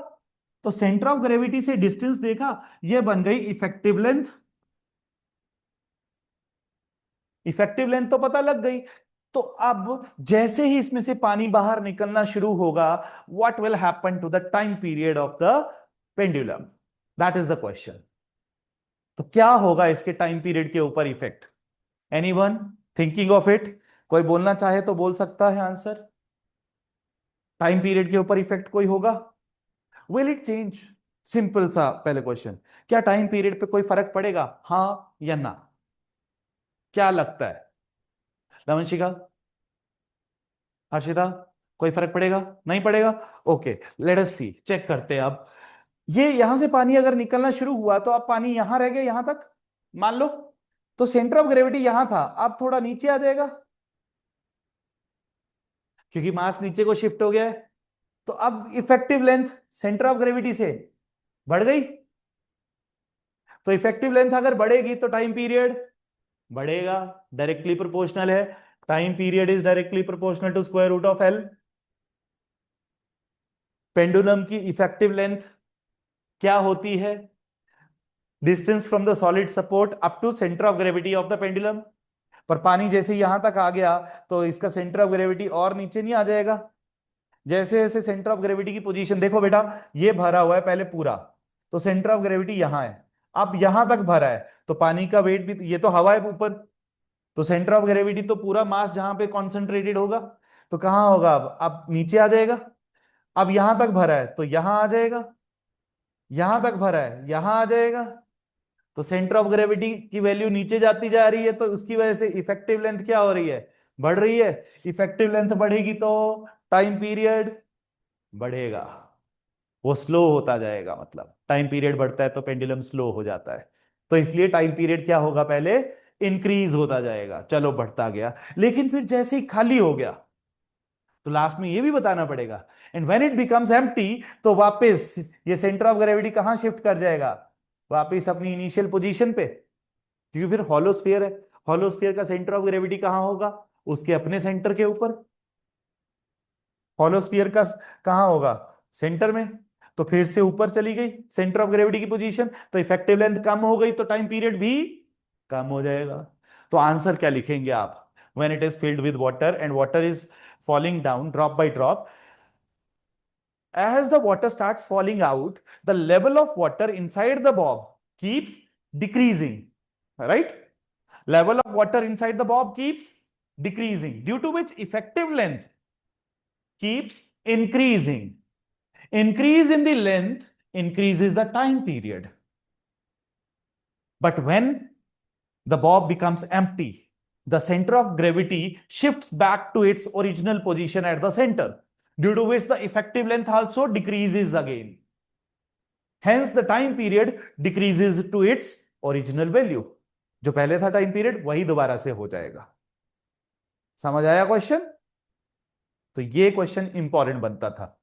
तो सेंटर ऑफ ग्रेविटी से डिस्टेंस देखा, ये बन गई इफेक्टिव लेंथ। इफेक्टिव लेंथ तो पता लग गई। तो अब जैसे ही इसमें से पानी बाहर निकलना शुरू होगा, what will happen to the time period of the pendulum? That is the question. तो क्या होगा इसके टाइम पीरियड के ऊपर effect? Anyone thinking of it? कोई बोलना चाहे तो बोल सकता है आंसर। टाइम पीरियड के ऊपर इफेक्ट कोई होगा? Will it change? सिंपल सा पहले क्वेश्चन, क्या टाइम पीरियड पे कोई फर्क पड़ेगा, हाँ या ना? क्या लगता है रमनशिका, हर्षिता? कोई फर्क पड़ेगा? नहीं पड़ेगा। ओके, लेट अस सी, चेक करते हैं। अब ये यहां से पानी अगर निकलना शुरू हुआ, तो अब पानी यहां रह गया, यहां तक मान लो, तो सेंटर ऑफ ग्रेविटी यहां था, अब थोड़ा नीचे आ जाएगा, क्योंकि मास नीचे को शिफ्ट हो गया है। तो अब effective length centre of gravity से बढ़ गई। तो इफेक्टिव लेंथ अगर बढ़ेगी तो टाइम पीरियड बढ़ेगा, डायरेक्टली प्रोपोर्शनल है। Time period is directly proportional to square root of L. Pendulum की इफेक्टिव लेंथ क्या होती है? Distance from the solid support up to centre of gravity of the pendulum. पर पानी जैसे ही यहां तक आ गया, तो इसका सेंटर ऑफ ग्रेविटी और नीचे नहीं आ जाएगा? जैसे जैसे सेंटर ऑफ ग्रेविटी की पोजीशन देखो बेटा, ये भरा हुआ है पहले पूरा, तो सेंटर ऑफ ग्रेविटी यहां है, अब यहां तक भरा है, तो पानी का वेट भी, ये तो हवा है ऊपर, तो सेंटर ऑफ ग्रेविटी तो पूरा मास जहां पे कॉन्सेंट्रेटेड होगा, तो कहां होगा? अब नीचे आ जाएगा। अब यहां तक भरा है तो यहां आ जाएगा, यहां तक भरा है यहां आ जाएगा, तो सेंटर ऑफ ग्रेविटी की वैल्यू नीचे जाती जा रही है, तो उसकी वजह से इफेक्टिव लेंथ क्या हो रही है? बढ़ रही है। इफेक्टिव लेंथ बढ़ेगी तो टाइम पीरियड बढ़ेगा, वो स्लो होता जाएगा, मतलब टाइम पीरियड बढ़ता है तो पेंडुलम स्लो हो जाता है। तो इसलिए टाइम पीरियड क्या होगा? पहले इंक्रीज होता जाएगा, चलो बढ़ता गया। लेकिन फिर जैसे ही खाली हो गया तो लास्ट में ये भी बताना पड़ेगा, and when it becomes empty तो वापस ये सेंटर ऑफ ग्रेविटी कहां शिफ्ट कर जाएगा, वापस अपनी इनिशियल पोजीशन पे, क्योंकि फिर हॉलो स्फीयर है, हॉलो स्फीयर का सेंटर ऑफ ग्रेविटी कहां होगा, उसके अपने सेंटर के ऊपर। हॉलो स्फीयर का कहां होगा, सेंटर में, तो फिर से ऊपर चली गई सेंटर ऑफ ग्रेविटी की पोजीशन, तो इफेक्टिव लेंथ कम हो गई तो टाइम पीरियड भी कम हो जाएगा। तो आंसर क्या लिखेंगे आप, when it is filled with water and water is falling down drop by drop, as the water starts falling out the level of water inside the bob keeps decreasing, right? Level of water inside the bob keeps decreasing, due to which effective length keeps increasing. Increase in the length increases the time period. But when the bob becomes empty, the center of gravity shifts back to its original position at the center, due to which the effective length also decreases again. Hence, the time period decreases to its original value. जो पहले था टाइम पीरियड वही दोबारा से हो जाएगा। समझ आया क्वेश्चन? तो ये क्वेश्चन इंपॉर्टेंट बनता था,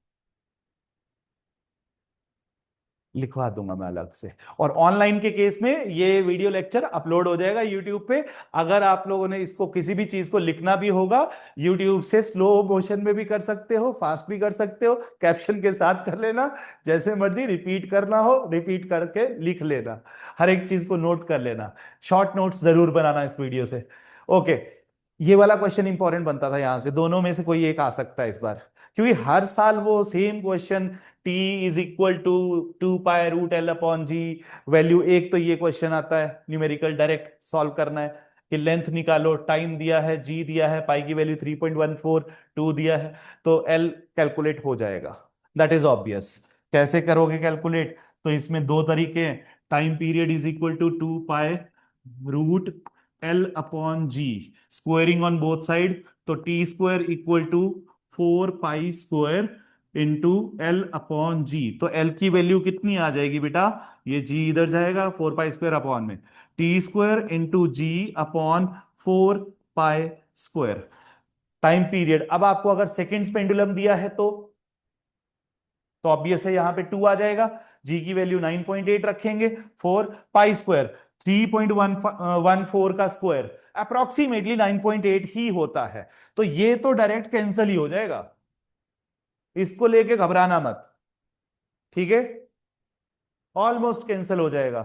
लिखवा दूंगा मैं अलग से। और ऑनलाइन के केस में ये वीडियो लेक्चर अपलोड हो जाएगा यूट्यूब पे। अगर आप लोगों ने इसको किसी भी चीज को लिखना भी होगा यूट्यूब से, स्लो मोशन में भी कर सकते हो, फास्ट भी कर सकते हो, कैप्शन के साथ कर लेना, जैसे मर्जी, रिपीट करना हो रिपीट करके लिख लेना, हर एक चीज को नोट कर लेना, शॉर्ट नोट्स जरूर बनाना इस वीडियो से। ओके, ये वाला क्वेश्चन इंपॉर्टेंट बनता था, यहां से दोनों में से कोई एक आ सकता है इस बार, क्योंकि हर साल वो same question, T is equal to 2 pi root L upon G value. एक तो ये क्वेश्चन आता है न्यूमेरिकल, डायरेक्ट सॉल्व करना है कि लेंथ निकालो, टाइम दिया है, G दिया है, पाई की वैल्यू 3.142 दिया है, तो L कैलकुलेट हो जाएगा, दैट इज ऑब्वियस। कैसे करोगे कैलकुलेट, तो इसमें दो तरीके हैं, time period is equal to 2 pi root L upon G, squaring on both side, तो T² equal to 4 पाई² into L/G। तो L की वैल्यू कितनी आ जाएगी बेटा, ये G इधर जाएगा 4 पाई² अपॉन में, T² इंटू G अपॉन 4 पाई²। टाइम पीरियड, अब आपको अगर सेकेंड्स पेंडुलम दिया है तो ऑब्वियस है यहां पे 2 आ जाएगा, G की वैल्यू 9.8 रखेंगे, 4 पाई², 3.114 का स्क्वायर अप्रोक्सीमेटली 9.8 ही होता है, तो ये तो डायरेक्ट कैंसिल ही हो जाएगा, इसको लेके घबराना मत, ठीक है, ऑलमोस्ट कैंसिल हो जाएगा।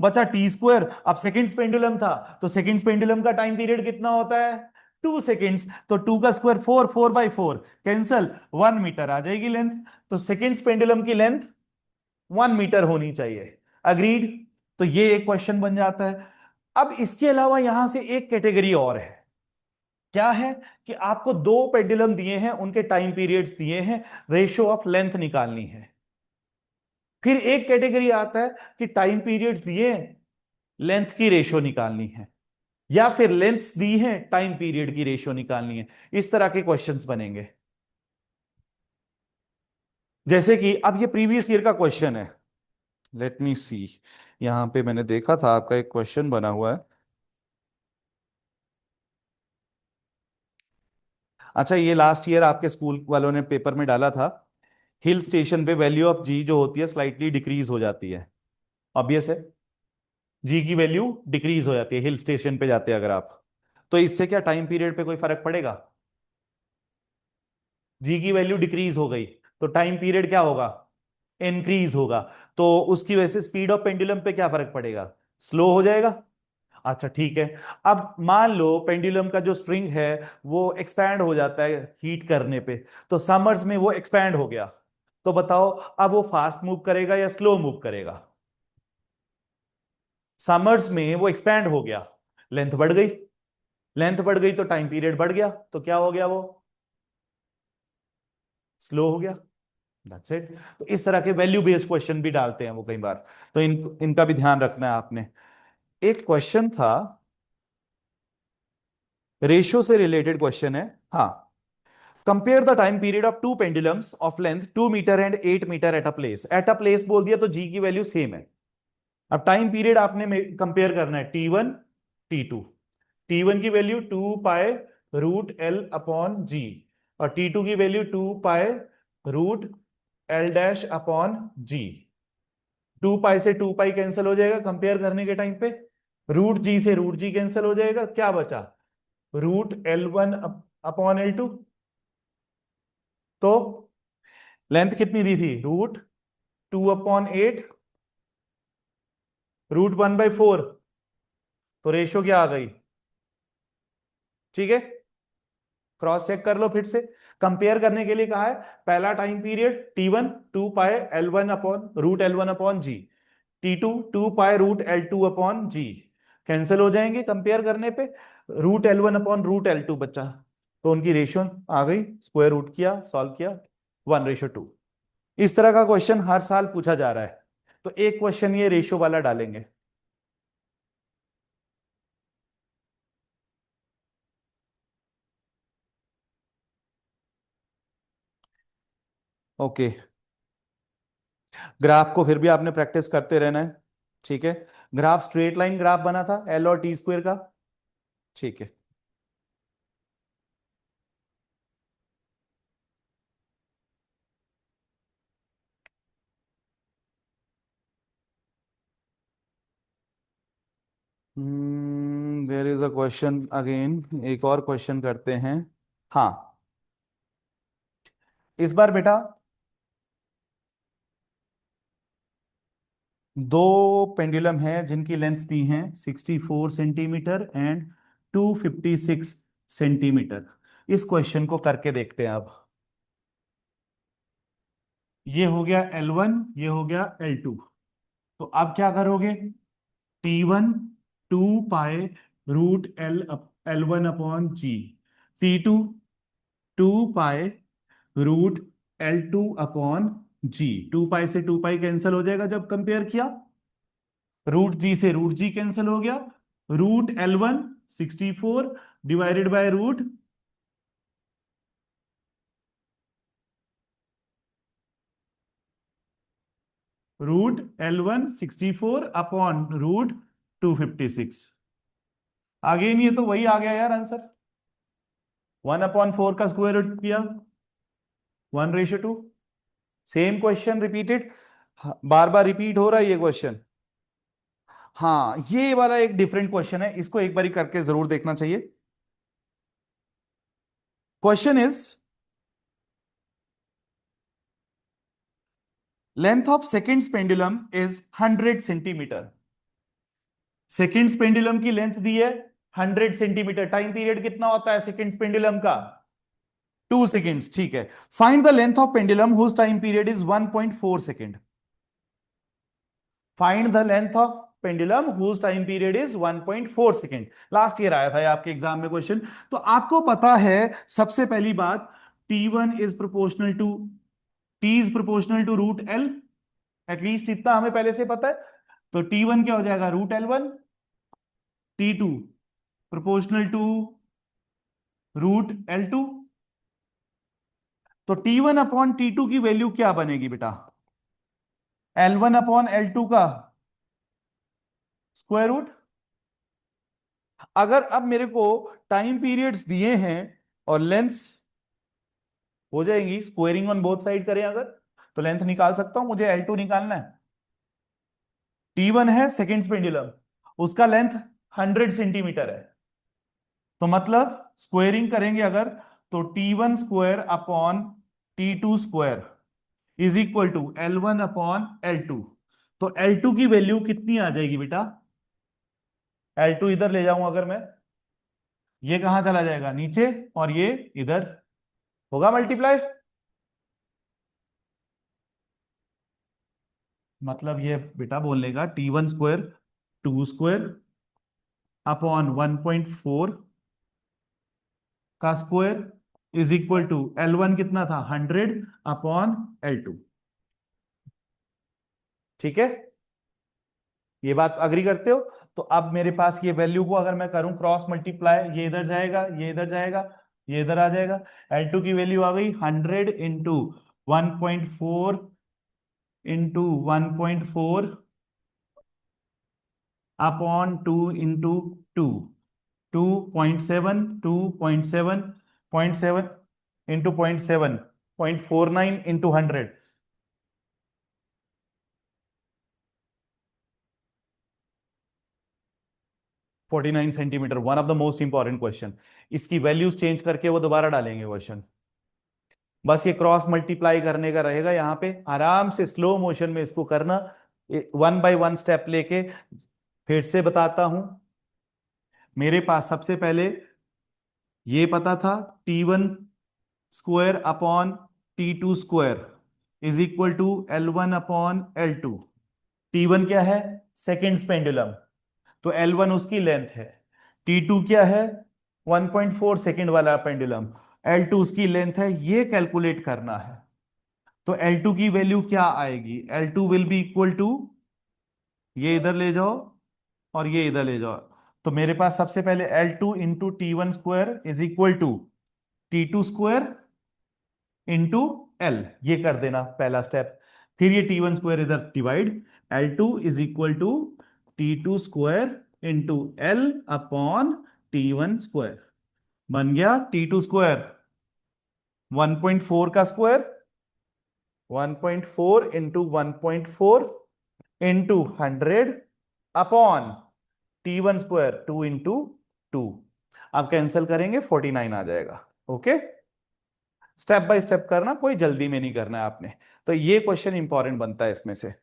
बचा T², अब सेकंड्स पेंडुलम था तो सेकंड्स पेंडुलम का टाइम पीरियड कितना होता है, 2 सेकेंड्स, तो 2 का स्क्वायर 4 कैंसल, 1 मीटर आ जाएगी लेंथ, तो सेकंड्स पेंडुलम की लेंथ 1 मीटर होनी चाहिए, अग्रीड। तो ये एक क्वेश्चन बन जाता है। अब इसके अलावा यहां से एक कैटेगरी और है, क्या है कि आपको दो पेंडुलम दिए हैं, उनके टाइम पीरियड्स दिए हैं, रेशियो ऑफ लेंथ निकालनी है। फिर एक कैटेगरी आता है कि टाइम पीरियड्स दिए हैं, लेंथ की रेशियो निकालनी है, या फिर लेंथ्स दी है, टाइम पीरियड की रेशियो निकालनी है। इस तरह के क्वेश्चंस बनेंगे, जैसे कि अब ये प्रीवियस ईयर का क्वेश्चन है, लेट मी सी, यहां पे मैंने देखा था आपका एक क्वेश्चन बना हुआ है। अच्छा, ये लास्ट ईयर आपके स्कूल वालों ने पेपर में डाला था, हिल स्टेशन पे वैल्यू ऑफ जी जो होती है स्लाइटली डिक्रीज हो जाती है, ऑब्वियस है, जी की वैल्यू डिक्रीज हो जाती है हिल स्टेशन पे जाते हैं अगर आप, तो इससे क्या टाइम पीरियड पे कोई फर्क पड़ेगा, जी की वैल्यू डिक्रीज हो गई तो टाइम पीरियड क्या होगा, इंक्रीज होगा, तो उसकी वजह से स्पीड ऑफ पेंडुलम पे क्या फर्क पड़ेगा, स्लो हो जाएगा। अच्छा ठीक है, अब मान लो पेंडुलम का जो स्ट्रिंग है वो एक्सपैंड हो जाता है हीट करने पे, तो समर्स में वो एक्सपैंड हो गया, तो बताओ अब वो फास्ट मूव करेगा या स्लो मूव करेगा, समर्स में वो एक्सपैंड हो गया, लेंथ बढ़ गई, लेंथ बढ़ गई तो टाइम पीरियड बढ़ गया, तो क्या हो गया, वो स्लो हो गया, दैट्स इट। तो इस तरह के वैल्यू बेस्ड क्वेश्चन भी डालते हैं वो कई बार, तो इनका भी ध्यान रखना है आपने। एक क्वेश्चन था, रेशियो से रिलेटेड क्वेश्चन है, हाँ, compare the time period of two pendulums of length 2 metre and 8 metre at a place, at a place बोल दिया तो जी की वैल्यू सेम है, अब टाइम पीरियड आपने कंपेयर करना है T1 T2। T1 की वैल्यू 2 पाई √L/G और T2 की वैल्यू 2 पाई √L'/G। 2 पाई से 2 पाई कैंसिल हो जाएगा कंपेयर करने के टाइम पे। √G से √G कैंसिल हो जाएगा, क्या बचा? √L1/L2। तो लेंथ कितनी दी थी? √2/8 √1/4। तो रेशियो क्या आ गई? ठीक है, क्रॉस चेक कर लो फिर से। कंपेयर करने के लिए कहा है पहला टाइम पीरियड T1 2 पाई L1/√L1/G, T2 2 पाई √L2/G। कैंसिल हो जाएंगे कंपेयर करने पे, √L1/√L2 बचा। तो उनकी रेशियो आ गई, स्क्वायर रूट किया, सॉल्व किया, 1:2। इस तरह का क्वेश्चन हर साल पूछा जा रहा है, तो एक क्वेश्चन ये रेशियो वाला डालेंगे। ओके, ग्राफ को फिर भी आपने प्रैक्टिस करते रहना है, ठीक है। ग्राफ स्ट्रेट लाइन ग्राफ बना था L और T² का, ठीक है। There is a question again, एक और क्वेश्चन करते हैं। हाँ, इस बार बेटा दो पेंडुलम हैं जिनकी लेंथ दी हैं 64 सेंटीमीटर एंड 256 सेंटीमीटर। इस क्वेश्चन को करके देखते हैं अब। ये हो गया L1, ये हो गया L2। तो अब क्या करोगे? T1 2 पाई √L1/G, T2 2 पाई √L2/G। 2 पाई से 2 पाई कैंसिल हो जाएगा जब कंपेयर किया, √G से √G कैंसिल हो गया, √L1 64 divided by √L1 64 upon √256। Again ये तो वही आ गया यार आंसर, 1/4 का स्क्वायर रूट किया, 1:2। सेम क्वेश्चन रिपीटेड, बार बार रिपीट हो रहा है ये क्वेश्चन। हाँ, ये वाला एक डिफरेंट क्वेश्चन है, इसको एक बार करके जरूर देखना चाहिए। Question is length of seconds pendulum is 100 centimetre. Seconds pendulum की लेंथ दी है 100 सेंटीमीटर। टाइम पीरियड कितना होता है सेकेंड्स पेंडुलम का? 2 सेकेंड्स, ठीक है। Find the length of pendulum whose time period is 1.4 second. Find the length of pendulum whose time period is 1.4 second. Last year आया था ये आपके एग्जाम में क्वेश्चन। तो आपको पता है सबसे पहली बात, T1 is proportional to T is proportional to √L। At least इतना हमें पहले से पता है। तो T1 क्या हो जाएगा? √L1। T2 proportional to √L2। तो T1/T2 की वैल्यू क्या बनेगी बेटा? L1/L2 का स्क्वायर रूट। अगर अब मेरे को टाइम पीरियड्स दिए हैं और लेंथ्स हो जाएंगी, स्क्वेयरिंग ऑन बोथ साइड करें अगर, तो लेंथ निकाल सकता हूं, मुझे L2 निकालना है। T1 है सेकेंड्स पेंडुलम, उसका लेंथ 100 सेंटीमीटर है। तो मतलब स्क्वेयरिंग करेंगे अगर, तो T1² upon T2² is equal to L1/L2। तो L2 की वैल्यू कितनी आ जाएगी बेटा? L2 इधर ले जाऊं अगर मैं, ये कहां चला जाएगा? नीचे, और ये इधर होगा मल्टीप्लाई। मतलब ये बेटा बोलने का T1² 2² अपॉन 1.4 का square is equal to L1 कितना था? 100/L2। ठीक है, ये बात अग्री करते हो? तो अब मेरे पास ये वैल्यू को अगर मैं करूं क्रॉस मल्टीप्लाई, ये इधर जाएगा, ये इधर जाएगा, ये इधर आ जाएगा। L2 की वैल्यू आ गई 100 × 1.4 × 1.4 upon 2 into 2.7 2.7 into 0.7 0.49 into 100 49 centimetre. One of the most important question. इसकी वैल्यूज चेंज करके वो दोबारा डालेंगे क्वेश्चन। बस ये क्रॉस मल्टीप्लाई करने का रहेगा यहाँ पे, आराम से स्लो मोशन में इसको करना, वन बाय वन स्टेप लेके। फिर से बताता हूं, मेरे पास सबसे पहले ये पता था, T1 square upon T2 square is equal to L1 upon L2। T1 क्या है? सेकेंड्स पेंडुलम, तो L1 उसकी लेंथ है। T2 क्या है? 1.4 सेकेंड वाला पेंडुलम, L2 उसकी लेंथ है। ये कैलकुलेट करना है। तो L2 की वैल्यू क्या आएगी? L2 will be equal to, ये इधर ले जाओ और ये इधर ले जाओ। तो मेरे पास सबसे पहले L2 into T1 square is equal to T2 square into L, ये कर देना पहला स्टेप। फिर ये T1 स्क्वायर इधर divide, L2 is equal to T2 square into L upon T1 square. बन गया T2 स्क्वायर 1.4 का square, 1.4 into 1.4 into 100 upon T1 square 2 into 2। अब कैंसिल करेंगे 49 आ जाएगा। ओके, स्टेप बाय स्टेप करना, कोई जल्दी में नहीं करना है आपने। तो ये क्वेश्चन इंपॉर्टेंट बनता है इसमें से।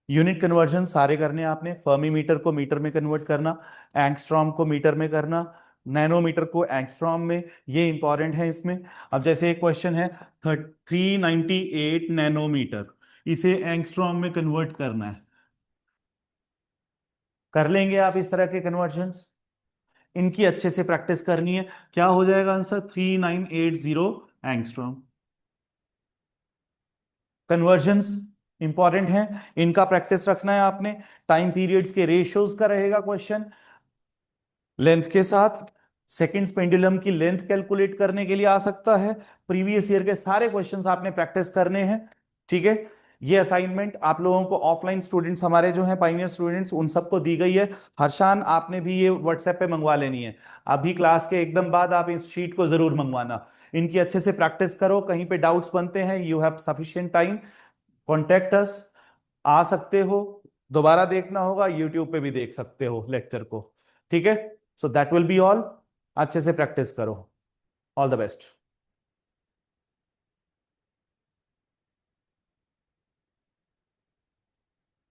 यूनिट कन्वर्जन सारे करने हैं आपने। फर्मी मीटर को मीटर में कन्वर्ट करना, एंगस्ट्रॉम को मीटर में करना, नैनोमीटर को एंगस्ट्रॉम में, ये इंपॉर्टेंट है इसमें। अब जैसे एक क्वेश्चन है 398 नैनोमीटर, इसे एंगस्ट्रॉम में कन्वर्ट करना है। कर लेंगे आप इस तरह के कन्वर्जन्स, इनकी अच्छे से प्रैक्टिस करनी है। क्या हो जाएगा आंसर? 3980 एंगस्ट्रॉम। कन्वर्जन्स इंपॉर्टेंट हैं, इनका प्रैक्टिस रखना है आपने। टाइम पीरियड्स के रेशियोज का रहेगा क्वेश्चन, लेंथ के साथ। सेकंड्स पेंडुलम की लेंथ कैलकुलेट करने के लिए आ सकता है। प्रीवियस ईयर के सारे क्वेश्चंस आपने प्रैक्टिस करने हैं, ठीक है। ये असाइनमेंट आप लोगों को ऑफलाइन स्टूडेंट्स हमारे जो हैं पाइनियर स्टूडेंट्स, उन सबको दी गई है। हर्षान, आपने भी ये व्हाट्सएप पे मंगवा लेनी है। अभी क्लास के एकदम बाद आप इस शीट को जरूर मंगवाना। इनकी अच्छे से प्रैक्टिस करो, कहीं पे डाउट्स बनते हैं, you have sufficient time, contact us. आ सकते हो, दोबारा देखना होगा, यूट्यूब पे भी देख सकते हो लेक्चर को, ठीक है। So that will be all. अच्छे से प्रैक्टिस करो। All the best.